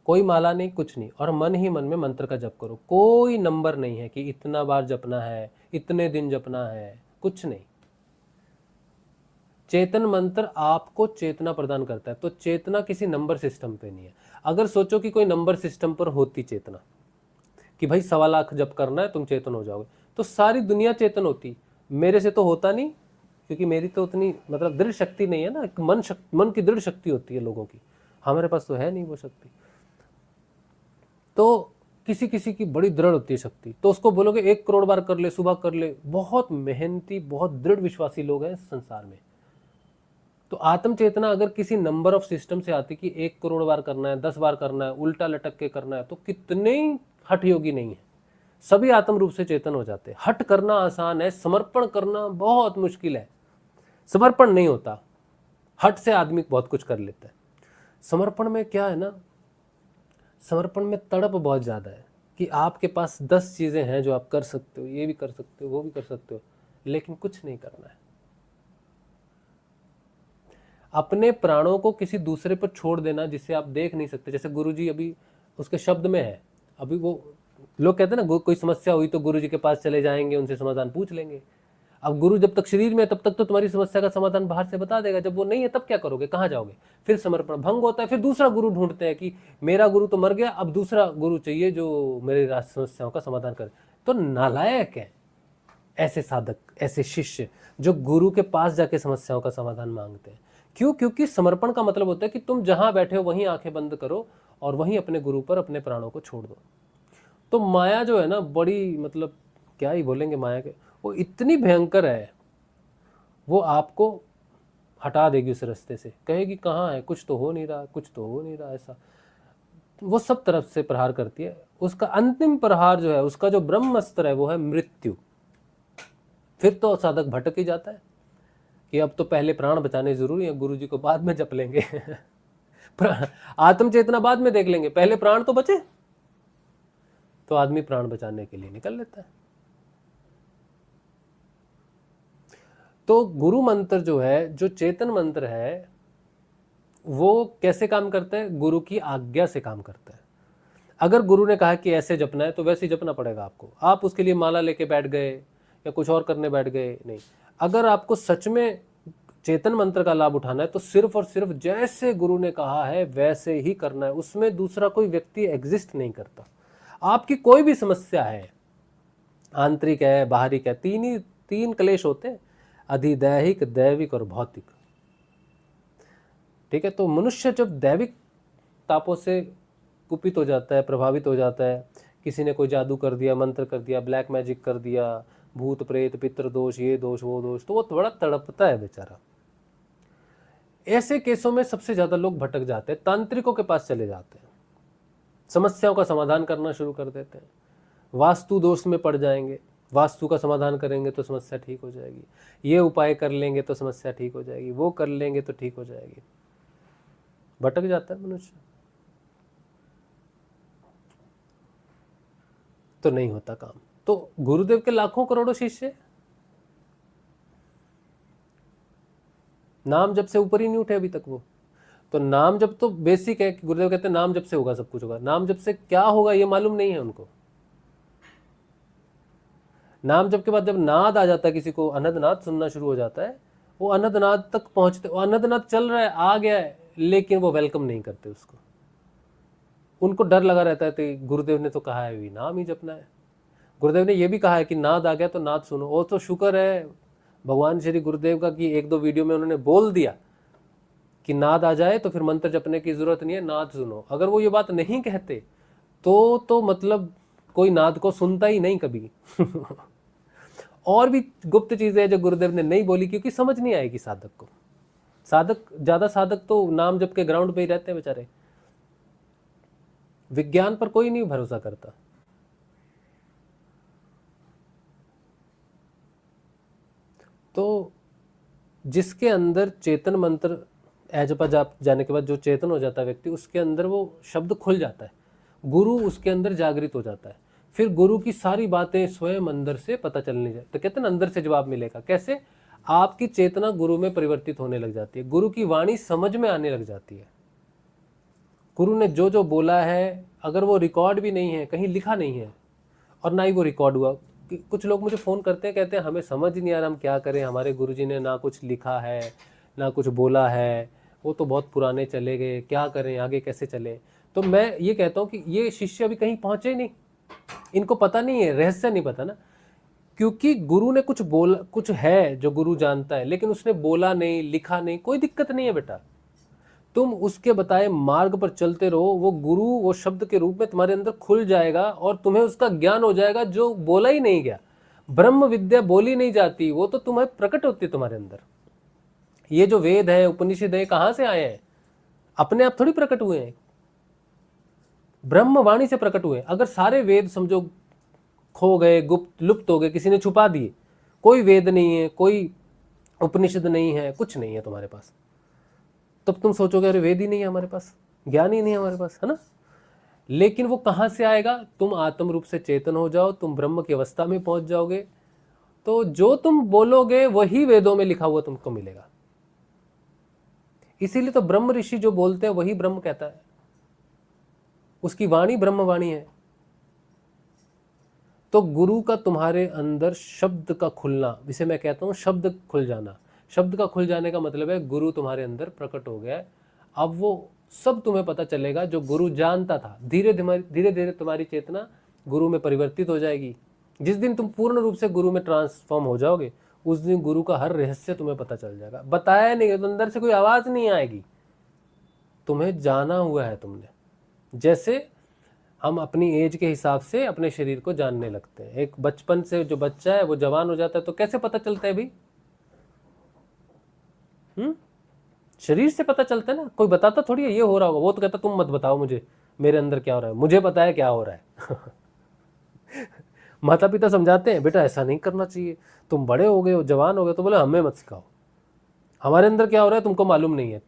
S1: कोई माला नहीं, कुछ नहीं, और मन ही मन में मंत्र का जप करो। कोई नंबर नहीं है कि इतना बार जपना है, इतने दिन जपना है, कुछ नहीं। चेतन मंत्र आपको चेतना प्रदान करता है। तो चेतना किसी नंबर सिस्टम पे नहीं है। अगर सोचो कि कोई नंबर सिस्टम पर होती चेतना, कि भाई 1.25 लाख जप करना है तुम चेतन हो जाओगे, तो सारी दुनिया चेतन होती। मेरे से तो होता नहीं, क्योंकि मेरी तो उतनी मतलब दृढ़ शक्ति नहीं है ना। मन की दृढ़ शक्ति होती है लोगों की, हमारे पास तो है नहीं वो शक्ति। तो किसी किसी की बड़ी दृढ़ होती है शक्ति, तो उसको बोलोगे 1 करोड़ बार कर ले, सुबह कर ले। बहुत मेहनती, बहुत दृढ़ विश्वासी लोग हैं इस संसार में। तो आत्म चेतना अगर किसी नंबर ऑफ सिस्टम से आती कि 1 करोड़ बार करना है, 10 बार करना है, उल्टा लटक के करना है, तो कितने हठ योगी नहीं है, सभी आत्म रूप से चेतन हो जाते हैं। हट करना आसान है, समर्पण करना बहुत मुश्किल है। समर्पण नहीं होता, हट से आदमी बहुत कुछ कर लेता है। समर्पण में क्या है ना, समर्पण में तड़प बहुत ज़्यादा है कि आपके पास 10 चीज़ें हैं जो आप कर सकते हो, ये भी कर सकते हो, वो भी कर सकते हो, लेकिन कुछ नहीं करना है। अपने प्राणों को किसी दूसरे पर छोड़ देना जिसे आप देख नहीं सकते। जैसे गुरुजी अभी उसके शब्द में है, अभी वो लोग कहते हैं ना, कोई समस्या हुई तो गुरुजी के पास चले जाएंगे, उनसे समाधान पूछ लेंगे। अब गुरु जब तक शरीर में है तब तक तो तुम्हारी समस्या का समाधान बाहर से बता देगा, जब वो नहीं है तब क्या करोगे, कहाँ जाओगे? फिर समर्पण भंग होता है, फिर दूसरा गुरु ढूंढते हैं कि मेरा गुरु तो मर गया, अब दूसरा गुरु चाहिए जो मेरी समस्याओं का समाधान करे। तो नालायक है ऐसे साधक, ऐसे शिष्य जो गुरु के पास जाके समस्याओं का समाधान मांगते हैं। क्यों? क्योंकि समर्पण का मतलब होता है कि तुम जहां बैठे हो वहीं आंखें बंद करो और वहीं अपने गुरु पर अपने प्राणों को छोड़ दो। तो माया जो है ना, बड़ी मतलब क्या ही बोलेंगे माया के, वो इतनी भयंकर है, वो आपको हटा देगी उस रास्ते से, कहेगी कहाँ है, कुछ तो हो नहीं रहा, कुछ तो हो नहीं रहा, ऐसा वो सब तरफ से प्रहार करती है। उसका अंतिम प्रहार जो है, उसका जो ब्रह्मास्त्र है, वो है मृत्यु। फिर तो साधक भटक ही जाता है कि अब तो पहले प्राण बचाने जरूरी है, गुरु जी को बाद में जप लेंगे। आत्म चेतना बाद में देख लेंगे, पहले प्राण तो बचे। तो आदमी प्राण बचाने के लिए निकल लेता है। तो गुरु मंत्र जो है, जो चेतन मंत्र है, वो कैसे काम करता है? गुरु की आज्ञा से काम करता है। अगर गुरु ने कहा कि ऐसे जपना है तो वैसे ही जपना पड़ेगा आपको। आप उसके लिए माला लेके बैठ गए या कुछ और करने बैठ गए, नहीं। अगर आपको सच में चेतन मंत्र का लाभ उठाना है तो सिर्फ और सिर्फ जैसे गुरु ने कहा है वैसे ही करना है। उसमें दूसरा कोई व्यक्ति एग्जिस्ट नहीं करता। आपकी कोई भी समस्या है, आंतरिक है, बाहरिक है, तीन क्लेश होते हैं, अधिदैहिक, दैविक और भौतिक। ठीक है, तो मनुष्य जब दैविक तापों से कुपित हो जाता है, प्रभावित हो जाता है, किसी ने कोई जादू कर दिया, मंत्र कर दिया, ब्लैक मैजिक कर दिया, भूत प्रेत पितृ दोष, ये दोष वो दोष, तो वो थोड़ा तड़पता है बेचारा। ऐसे केसों में सबसे ज्यादा लोग भटक जाते हैं, तांत्रिकों के पास चले जाते हैं, समस्याओं का समाधान करना शुरू कर देते हैं, वास्तु दोष में पड़ जाएंगे, वास्तु का समाधान करेंगे तो समस्या ठीक हो जाएगी, ये उपाय कर लेंगे तो समस्या ठीक हो जाएगी, वो कर लेंगे तो ठीक हो जाएगी। भटक जाता है मनुष्य, तो नहीं होता काम। तो गुरुदेव के लाखों करोड़ों शिष्य, नाम जब से ऊपर ही नहीं उठे अभी तक वो। तो नाम जब तो बेसिक है कि गुरुदेव कहते हैं नाम जब से होगा सब कुछ होगा। नाम जब से क्या होगा ये मालूम नहीं है उनको। नाम जप के बाद जब नाद आ जाता है, किसी को अनहद नाद सुनना शुरू हो जाता है, वो अनहद नाद तक पहुंचते, वो अनहद नाद चल रहा है, आ गया है, लेकिन वो वेलकम नहीं करते उसको। उनको डर लगा रहता है, तो गुरुदेव ने तो कहा है भी नाम ही जपना है, गुरुदेव ने ये भी कहा है कि नाद आ गया तो नाद सुनो। वो तो शुक्र है भगवान श्री गुरुदेव का कि एक दो वीडियो में उन्होंने बोल दिया कि नाद आ जाए तो फिर मंत्र जपने की जरूरत नहीं है, नाद सुनो। अगर वो ये बात नहीं कहते तो मतलब कोई नाद को सुनता ही नहीं कभी। और भी गुप्त चीजें हैं जो गुरुदेव ने नहीं बोली, क्योंकि समझ नहीं आएगी साधक को। ज्यादा साधक तो नाम जप के ग्राउंड पे ही रहते हैं बेचारे, विज्ञान पर कोई नहीं भरोसा करता। तो जिसके अंदर चेतन मंत्र एजपा जाप जाने के बाद जो चेतन हो जाता है व्यक्ति, उसके अंदर वो शब्द खुल जाता है, गुरु उसके अंदर जागृत हो जाता है। फिर गुरु की सारी बातें स्वयं अंदर से पता चलने जाए, तो कहते हैं अंदर से जवाब मिलेगा। कैसे? आपकी चेतना गुरु में परिवर्तित होने लग जाती है, गुरु की वाणी समझ में आने लग जाती है। गुरु ने जो जो बोला है, अगर वो रिकॉर्ड भी नहीं है, कहीं लिखा नहीं है और ना ही वो रिकॉर्ड हुआ। कुछ लोग मुझे फ़ोन करते हैं, कहते हैं हमें समझ नहीं आ रहा हम क्या करें, हमारे गुरुजी ने ना कुछ लिखा है ना कुछ बोला है, वो तो बहुत पुराने चले गए, क्या करें, आगे कैसे चलें। तो मैं ये कहता हूँ कि ये शिष्य अभी कहीं पहुँचे ही नहीं, इनको पता नहीं है, रहस्य नहीं पता ना, क्योंकि गुरु ने कुछ बोला, कुछ है जो गुरु जानता है, लेकिन उसने बोला नहीं, लिखा नहीं। कोई दिक्कत नहीं है बेटा, तुम उसके बताए मार्ग पर चलते रहो, वो गुरु वो शब्द के रूप में तुम्हारे अंदर खुल जाएगा और तुम्हें उसका ज्ञान हो जाएगा जो बोला ही नहीं गया। ब्रह्म विद्या बोली नहीं जाती, वो तो तुम्हें प्रकट होती है तुम्हारे अंदर। ये जो वेद है, उपनिषद है, कहां से आए हैं? अपने आप थोड़ी प्रकट हुए हैं, ब्रह्मवाणी से प्रकट हुए। अगर सारे वेद समझो खो गए, गुप्त लुप्त हो गए, किसी ने छुपा दिए, कोई वेद नहीं है, कोई उपनिषद नहीं है, कुछ नहीं है तुम्हारे पास, तब तुम सोचोगे अरे वेद ही नहीं है हमारे पास, ज्ञान ही नहीं है हमारे पास, है ना। लेकिन वो कहां से आएगा? तुम आत्म रूप से चेतन हो जाओ, तुम ब्रह्म की अवस्था में पहुंच जाओगे, तो जो तुम बोलोगे वही वेदों में लिखा हुआ तुमको मिलेगा। इसीलिए तो ब्रह्म ऋषि जो बोलते हैं वही ब्रह्म कहता है, उसकी वाणी ब्रह्मवाणी है। तो गुरु का तुम्हारे अंदर शब्द का खुलना, जिसे मैं कहता हूं शब्द खुल जाना। शब्द का खुल जाने का मतलब है गुरु तुम्हारे अंदर प्रकट हो गया है। अब वो सब तुम्हें पता चलेगा जो गुरु जानता था। धीरे धीरे तुम्हारी चेतना गुरु में परिवर्तित हो जाएगी। जिस दिन तुम पूर्ण रूप से गुरु में ट्रांसफॉर्म हो जाओगे, उस दिन गुरु का हर रहस्य तुम्हें पता चल जाएगा। बताया नहीं तो अंदर से कोई आवाज नहीं आएगी, तुम्हें जाना हुआ है तुमने। जैसे हम अपनी एज के हिसाब से अपने शरीर को जानने लगते हैं। एक बचपन से जो बच्चा है वो जवान हो जाता है, तो कैसे पता चलता है भाई? शरीर से पता चलता है ना, कोई बताता थोड़ी है ये हो रहा होगा। वो तो कहता तुम मत बताओ मुझे मेरे अंदर क्या हो रहा है, मुझे पता है क्या हो रहा है। माता पिता समझाते हैं बेटा ऐसा नहीं करना चाहिए, तुम बड़े हो गए हो, जवान हो गए, तो बोले हमें मत सिखाओ, हमारे अंदर क्या हो रहा है तुमको मालूम नहीं है,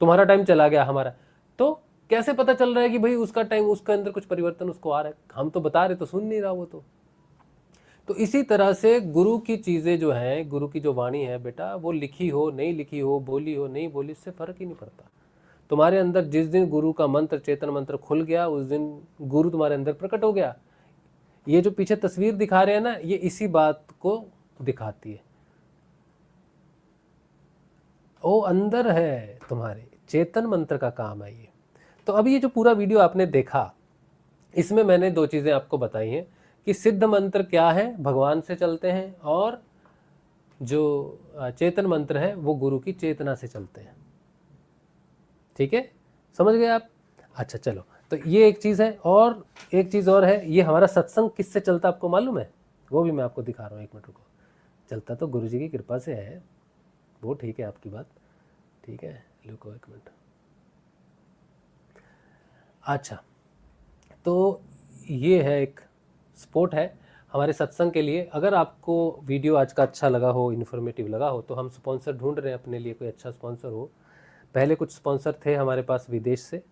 S1: तुम्हारा टाइम चला गया हमारा। तो कैसे पता चल रहा है कि भाई उसका टाइम, उसके अंदर कुछ परिवर्तन उसको आ रहा है? हम तो बता रहे तो सुन नहीं रहा वो तो इसी तरह से गुरु की चीज़ें जो हैं, गुरु की जो वाणी है बेटा, वो लिखी हो नहीं लिखी हो, बोली हो नहीं बोली, इससे फर्क ही नहीं पड़ता। तुम्हारे अंदर जिस दिन गुरु का मंत्र, चेतन मंत्र खुल गया, उस दिन गुरु तुम्हारे अंदर प्रकट हो गया। ये जो पीछे तस्वीर दिखा रहे हैं ना, ये इसी बात को दिखाती है। वो अंदर है तुम्हारे, चेतन मंत्र का काम है ये। तो अभी ये जो पूरा वीडियो आपने देखा, इसमें मैंने दो चीज़ें आपको बताई हैं कि सिद्ध मंत्र क्या है, भगवान से चलते हैं, और जो चेतन मंत्र है वो गुरु की चेतना से चलते हैं। ठीक है, समझ गए आप? अच्छा चलो, तो ये एक चीज़ है। और एक चीज़ और है, ये हमारा सत्संग किससे चलता है आपको मालूम है? वो भी मैं आपको दिखा रहा हूँ, एक मिनट रुको। चलता तो गुरु जी की कृपा से है वो, ठीक है आपकी बात, ठीक है, रुको एक मिनट। अच्छा, तो ये है एक सपोर्ट है हमारे सत्संग के लिए। अगर आपको वीडियो आज का अच्छा लगा हो, इन्फॉर्मेटिव लगा हो, तो हम स्पॉन्सर ढूंढ रहे हैं अपने लिए, कोई अच्छा स्पॉन्सर हो। पहले कुछ स्पॉन्सर थे हमारे पास विदेश से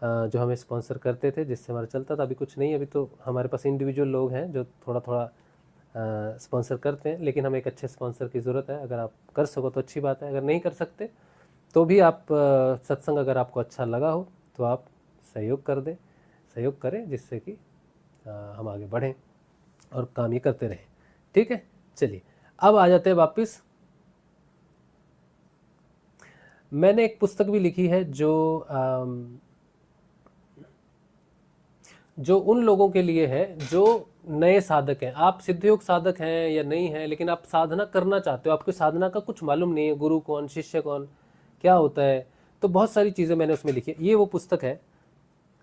S1: जो हमें स्पॉन्सर करते थे, जिससे हमारा चलता था। अभी कुछ नहीं, अभी तो हमारे पास इंडिविजुअल लोग हैं जो थोड़ा थोड़ा स्पॉन्सर करते हैं, लेकिन हमें एक अच्छे स्पॉन्सर की ज़रूरत है। अगर आप कर सको तो अच्छी बात है, अगर नहीं कर सकते तो भी आप सत्संग अगर आपको अच्छा लगा हो तो आप सहयोग कर दें, सहयोग करें, जिससे कि हम आगे बढ़ें और काम ये करते रहें। ठीक है, चलिए अब आ जाते हैं वापस। मैंने एक पुस्तक भी लिखी है जो उन लोगों के लिए है जो नए साधक हैं। आप सिद्धयोग साधक हैं या नहीं हैं, लेकिन आप साधना करना चाहते हो, आपको साधना का कुछ मालूम नहीं है, गुरु कौन, शिष्य कौन, क्या होता है, तो बहुत सारी चीज़ें मैंने उसमें लिखी है। ये वो पुस्तक है,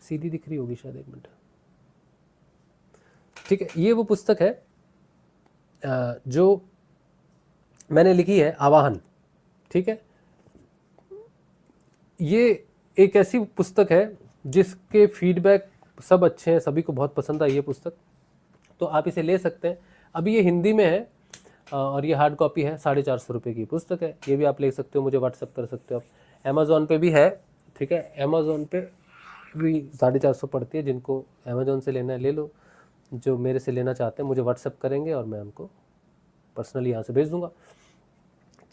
S1: सीधी दिख रही होगी शायद, एक मिनट, ठीक है। ये वो पुस्तक है जो मैंने लिखी है, आवाहन, ठीक है। ये एक ऐसी पुस्तक है जिसके फीडबैक सब अच्छे हैं, सभी को बहुत पसंद आई ये पुस्तक, तो आप इसे ले सकते हैं। अभी ये हिंदी में है और ये हार्ड कॉपी है, 450 रुपये की पुस्तक है। ये भी आप ले सकते हो, मुझे व्हाट्सअप कर सकते हो आप। अमेज़ॉन पे भी है, ठीक है, अमेज़ॉन पे भी 450 पड़ती है। जिनको अमेज़ॉन से लेना है ले लो, जो मेरे से लेना चाहते हैं मुझे व्हाट्सअप करेंगे और मैं उनको पर्सनली यहाँ से भेज दूँगा।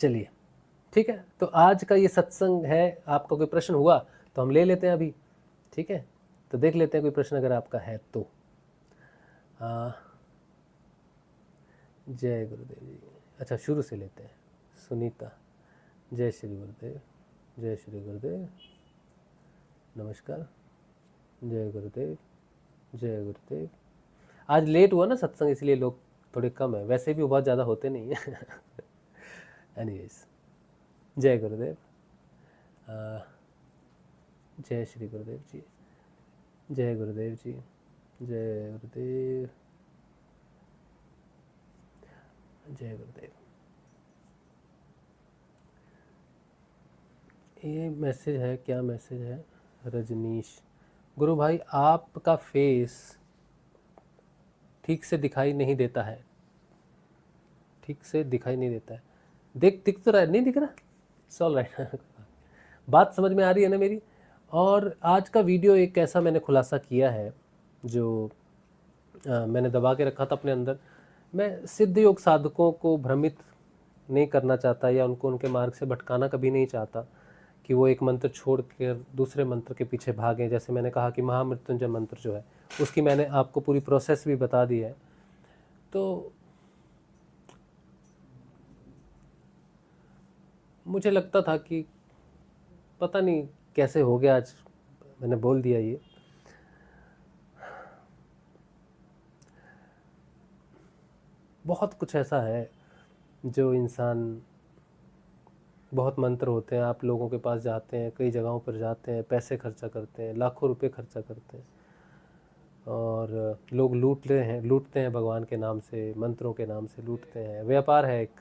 S1: चलिए, ठीक है, तो आज का ये सत्संग है। आपका कोई प्रश्न हुआ तो हम ले लेते हैं अभी, ठीक है, तो देख लेते हैं कोई प्रश्न अगर आपका है तो। जय गुरुदेव जी। अच्छा, शुरू से लेते हैं। सुनीता, जय श्री गुरुदेव, जय श्री गुरुदेव, नमस्कार, जय गुरुदेव, जय गुरुदेव। आज लेट हुआ ना सत्संग, इसलिए लोग थोड़े कम है, वैसे भी बहुत ज़्यादा होते नहीं है। एनीवेज, जय गुरुदेव, जय श्री गुरुदेव जी, जय गुरुदेव जी, जय गुरुदेव, जय गुरुदेव। ये मैसेज है, क्या मैसेज है? रजनीश, गुरु भाई आपका फेस ठीक से दिखाई नहीं देता है, ठीक से दिखाई नहीं देता है। दिख तो रहा है, नहीं दिख रहा, सॉल राइट। बात समझ में आ रही है ना मेरी। और आज का वीडियो एक ऐसा मैंने खुलासा किया है जो मैंने दबा के रखा था अपने अंदर। मैं सिद्ध योग साधकों को भ्रमित नहीं करना चाहता या उनको उनके मार्ग से भटकाना कभी नहीं चाहता कि वो एक मंत्र छोड़ कर दूसरे मंत्र के पीछे भागें। जैसे मैंने कहा कि महामृत्युंजय मंत्र जो है उसकी मैंने आपको पूरी प्रोसेस भी बता दी है। तो मुझे लगता था कि पता नहीं कैसे हो गया, आज मैंने बोल दिया। ये बहुत कुछ ऐसा है जो इंसान, बहुत मंत्र होते हैं, आप लोगों के पास जाते हैं, कई जगहों पर जाते हैं, पैसे खर्चा करते हैं, लाखों रुपए खर्चा करते हैं और लोग लूटते हैं भगवान के नाम से, मंत्रों के नाम से लूटते हैं। व्यापार है एक,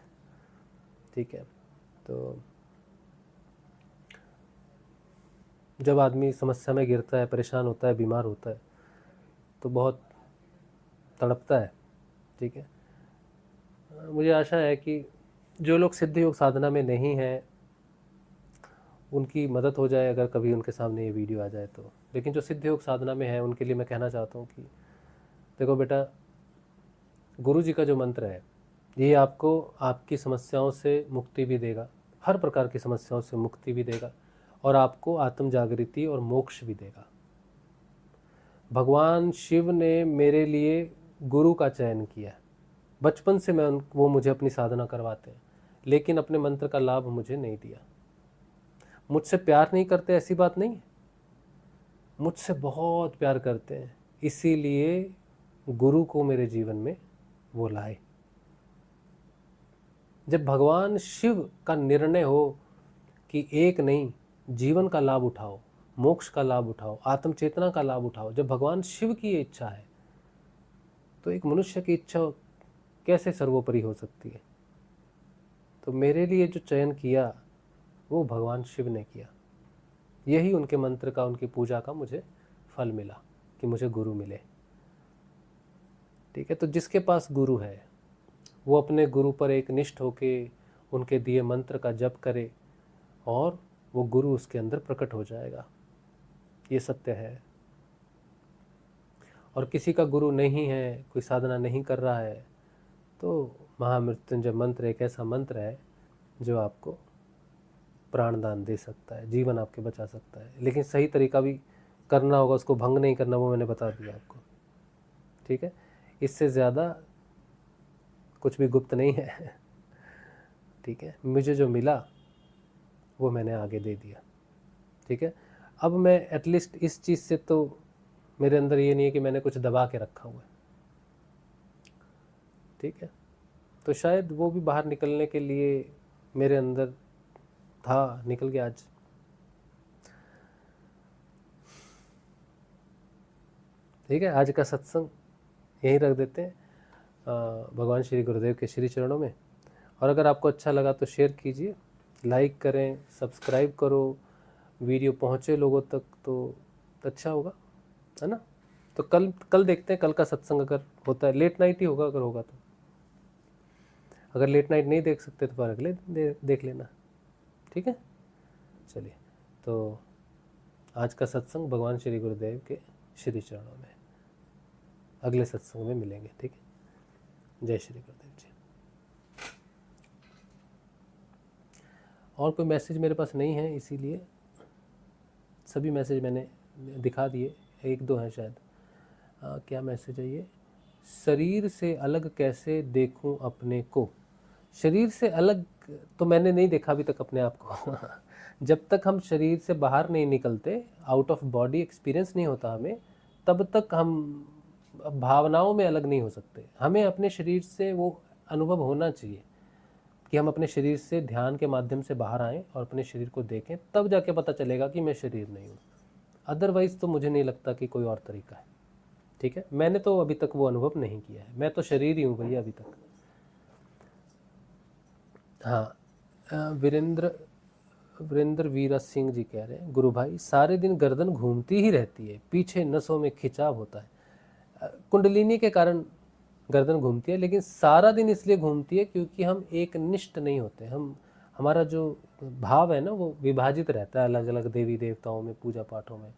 S1: ठीक है। तो जब आदमी समस्या में गिरता है, परेशान होता है, बीमार होता है, तो बहुत तड़पता है, ठीक है। मुझे आशा है कि जो लोग सिद्ध योग साधना में नहीं हैं उनकी मदद हो जाए, अगर कभी उनके सामने ये वीडियो आ जाए तो। लेकिन जो सिद्ध योग साधना में है उनके लिए मैं कहना चाहता हूँ कि देखो बेटा, गुरु जी का जो मंत्र है ये आपको आपकी समस्याओं से मुक्ति भी देगा, हर प्रकार की समस्याओं से मुक्ति भी देगा और आपको आत्म जागृति और मोक्ष भी देगा। भगवान शिव ने मेरे लिए गुरु का चयन किया। बचपन से वो मुझे अपनी साधना करवाते हैं, लेकिन अपने मंत्र का लाभ मुझे नहीं दिया। मुझसे प्यार नहीं करते ऐसी बात नहीं है, मुझसे बहुत प्यार करते हैं, इसीलिए गुरु को मेरे जीवन में वो लाए। जब भगवान शिव का निर्णय हो कि एक नहीं, जीवन का लाभ उठाओ, मोक्ष का लाभ उठाओ, आत्म चेतना का लाभ उठाओ, जब भगवान शिव की ये इच्छा है तो एक मनुष्य की इच्छा कैसे सर्वोपरि हो सकती है। तो मेरे लिए जो चयन किया वो भगवान शिव ने किया। यही उनके मंत्र का, उनकी पूजा का मुझे फल मिला कि मुझे गुरु मिले, ठीक है। तो जिसके पास गुरु है वो अपने गुरु पर एक निष्ठ होके उनके दिए मंत्र का जप करे और वो गुरु उसके अंदर प्रकट हो जाएगा। ये सत्य है। और किसी का गुरु नहीं है, कोई साधना नहीं कर रहा है, तो महामृत्युंजय मंत्र एक ऐसा मंत्र है जो आपको प्राणदान दे सकता है, जीवन आपके बचा सकता है। लेकिन सही तरीका भी करना होगा, उसको भंग नहीं करना, वो मैंने बता दिया आपको, ठीक है। इससे ज़्यादा कुछ भी गुप्त नहीं है। ठीक है, मुझे जो मिला वो मैंने आगे दे दिया। ठीक है, अब मैं एटलीस्ट इस चीज़ से तो मेरे अंदर ये नहीं है कि मैंने कुछ दबा के रखा हुआ है। ठीक है, तो शायद वो भी बाहर निकलने के लिए मेरे अंदर था, निकल गया आज। ठीक है, आज का सत्संग यहीं रख देते हैं भगवान श्री गुरुदेव के श्री चरणों में। और अगर आपको अच्छा लगा तो शेयर कीजिए, लाइक करें, सब्सक्राइब करो, वीडियो पहुँचे लोगों तक तो अच्छा होगा, है ना। तो कल देखते हैं, कल का सत्संग अगर होता है, लेट नाइट ही होगा अगर होगा तो। अगर लेट नाइट नहीं देख सकते तो फिर अगले दिन देख लेना। ठीक है, चलिए, तो आज का सत्संग भगवान श्री गुरुदेव के श्री चरणों में, अगले सत्संग में मिलेंगे। ठीक है, जय श्री गुरुदेव जी। और कोई मैसेज मेरे पास नहीं है, इसीलिए सभी मैसेज मैंने दिखा दिए, एक दो हैं शायद। क्या मैसेज है ये? शरीर से अलग कैसे देखूं अपने को? शरीर से अलग तो मैंने नहीं देखा अभी तक अपने आप को। जब तक हम शरीर से बाहर नहीं निकलते, आउट ऑफ बॉडी एक्सपीरियंस नहीं होता हमें, तब तक हम भावनाओं में अलग नहीं हो सकते। हमें अपने शरीर से वो अनुभव होना चाहिए कि हम अपने शरीर से ध्यान के माध्यम से बाहर आएँ और अपने शरीर को देखें, तब जाके पता चलेगा कि मैं शरीर नहीं हूँ। अदरवाइज़ तो मुझे नहीं लगता कि कोई और तरीका है। ठीक है, मैंने तो अभी तक वो अनुभव नहीं किया है, मैं तो शरीर ही हूँ भैया अभी तक। हाँ, वीरेंद्र वीरा सिंह जी कह रहे हैं, गुरु भाई सारे दिन गर्दन घूमती ही रहती है, पीछे नसों में खिंचाव होता है। कुंडलिनी के कारण गर्दन घूमती है, लेकिन सारा दिन इसलिए घूमती है क्योंकि हम एक निष्ठ नहीं होते। हमारा जो भाव है ना वो विभाजित रहता है अलग अलग देवी देवताओं में, पूजा पाठों में।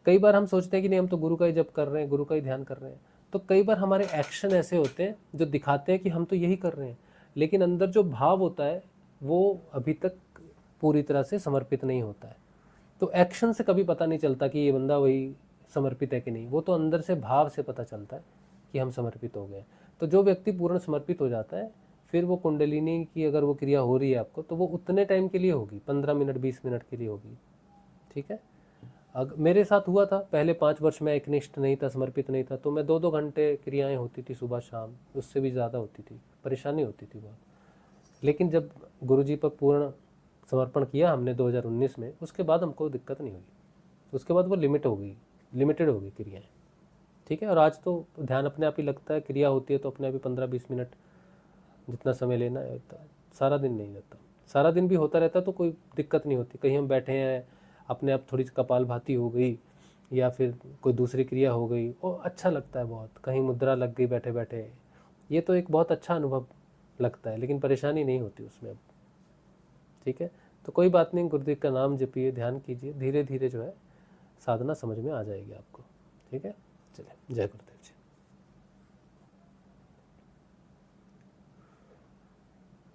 S1: कई बार हम सोचते हैं कि नहीं हम तो गुरु का ही जप कर रहे हैं, गुरु का ही ध्यान कर रहे हैं, तो कई बार हमारे एक्शन ऐसे होते हैं जो दिखाते हैं कि हम तो यही कर रहे हैं, लेकिन अंदर जो भाव होता है वो अभी तक पूरी तरह से समर्पित नहीं होता है। तो एक्शन से कभी पता नहीं चलता कि ये बंदा वही समर्पित है कि नहीं, वो तो अंदर से भाव से पता चलता है कि हम समर्पित हो गए। तो जो व्यक्ति पूर्ण समर्पित हो जाता है, फिर वो कुंडलिनी की अगर वो क्रिया हो रही है आपको, तो वो उतने टाइम के लिए होगी, 15 मिनट 20 मिनट के लिए होगी। ठीक है, मेरे साथ हुआ था पहले 5 वर्ष में, एकनिष्ठ नहीं था, समर्पित नहीं था, तो मैं 2-2 घंटे क्रियाएं होती थी सुबह शाम, उससे भी ज़्यादा होती थी, परेशानी होती थी बहुत। लेकिन जब गुरुजी पर पूर्ण समर्पण किया हमने 2019 में, उसके बाद हमको दिक्कत नहीं हुई, उसके बाद वो लिमिटेड हो गई क्रियाएँ। ठीक है, और आज तो ध्यान अपने आप ही लगता है, क्रिया होती है तो अपने आप ही 15-20 मिनट जितना समय लेना है, सारा दिन नहीं रहता। सारा दिन भी होता रहता तो कोई दिक्कत नहीं होती। कहीं हम बैठे हैं, अपने आप थोड़ी सी कपालभाति हो गई या फिर कोई दूसरी क्रिया हो गई, वो अच्छा लगता है बहुत। कहीं मुद्रा लग गई बैठे बैठे, ये तो एक बहुत अच्छा अनुभव लगता है, लेकिन परेशानी नहीं होती उसमें अब। ठीक है, तो कोई बात नहीं, गुरुदेव का नाम जपिए, ध्यान कीजिए, धीरे धीरे जो है साधना समझ में आ जाएगी आपको। ठीक है, चलिए, जय गुरुदेव जी।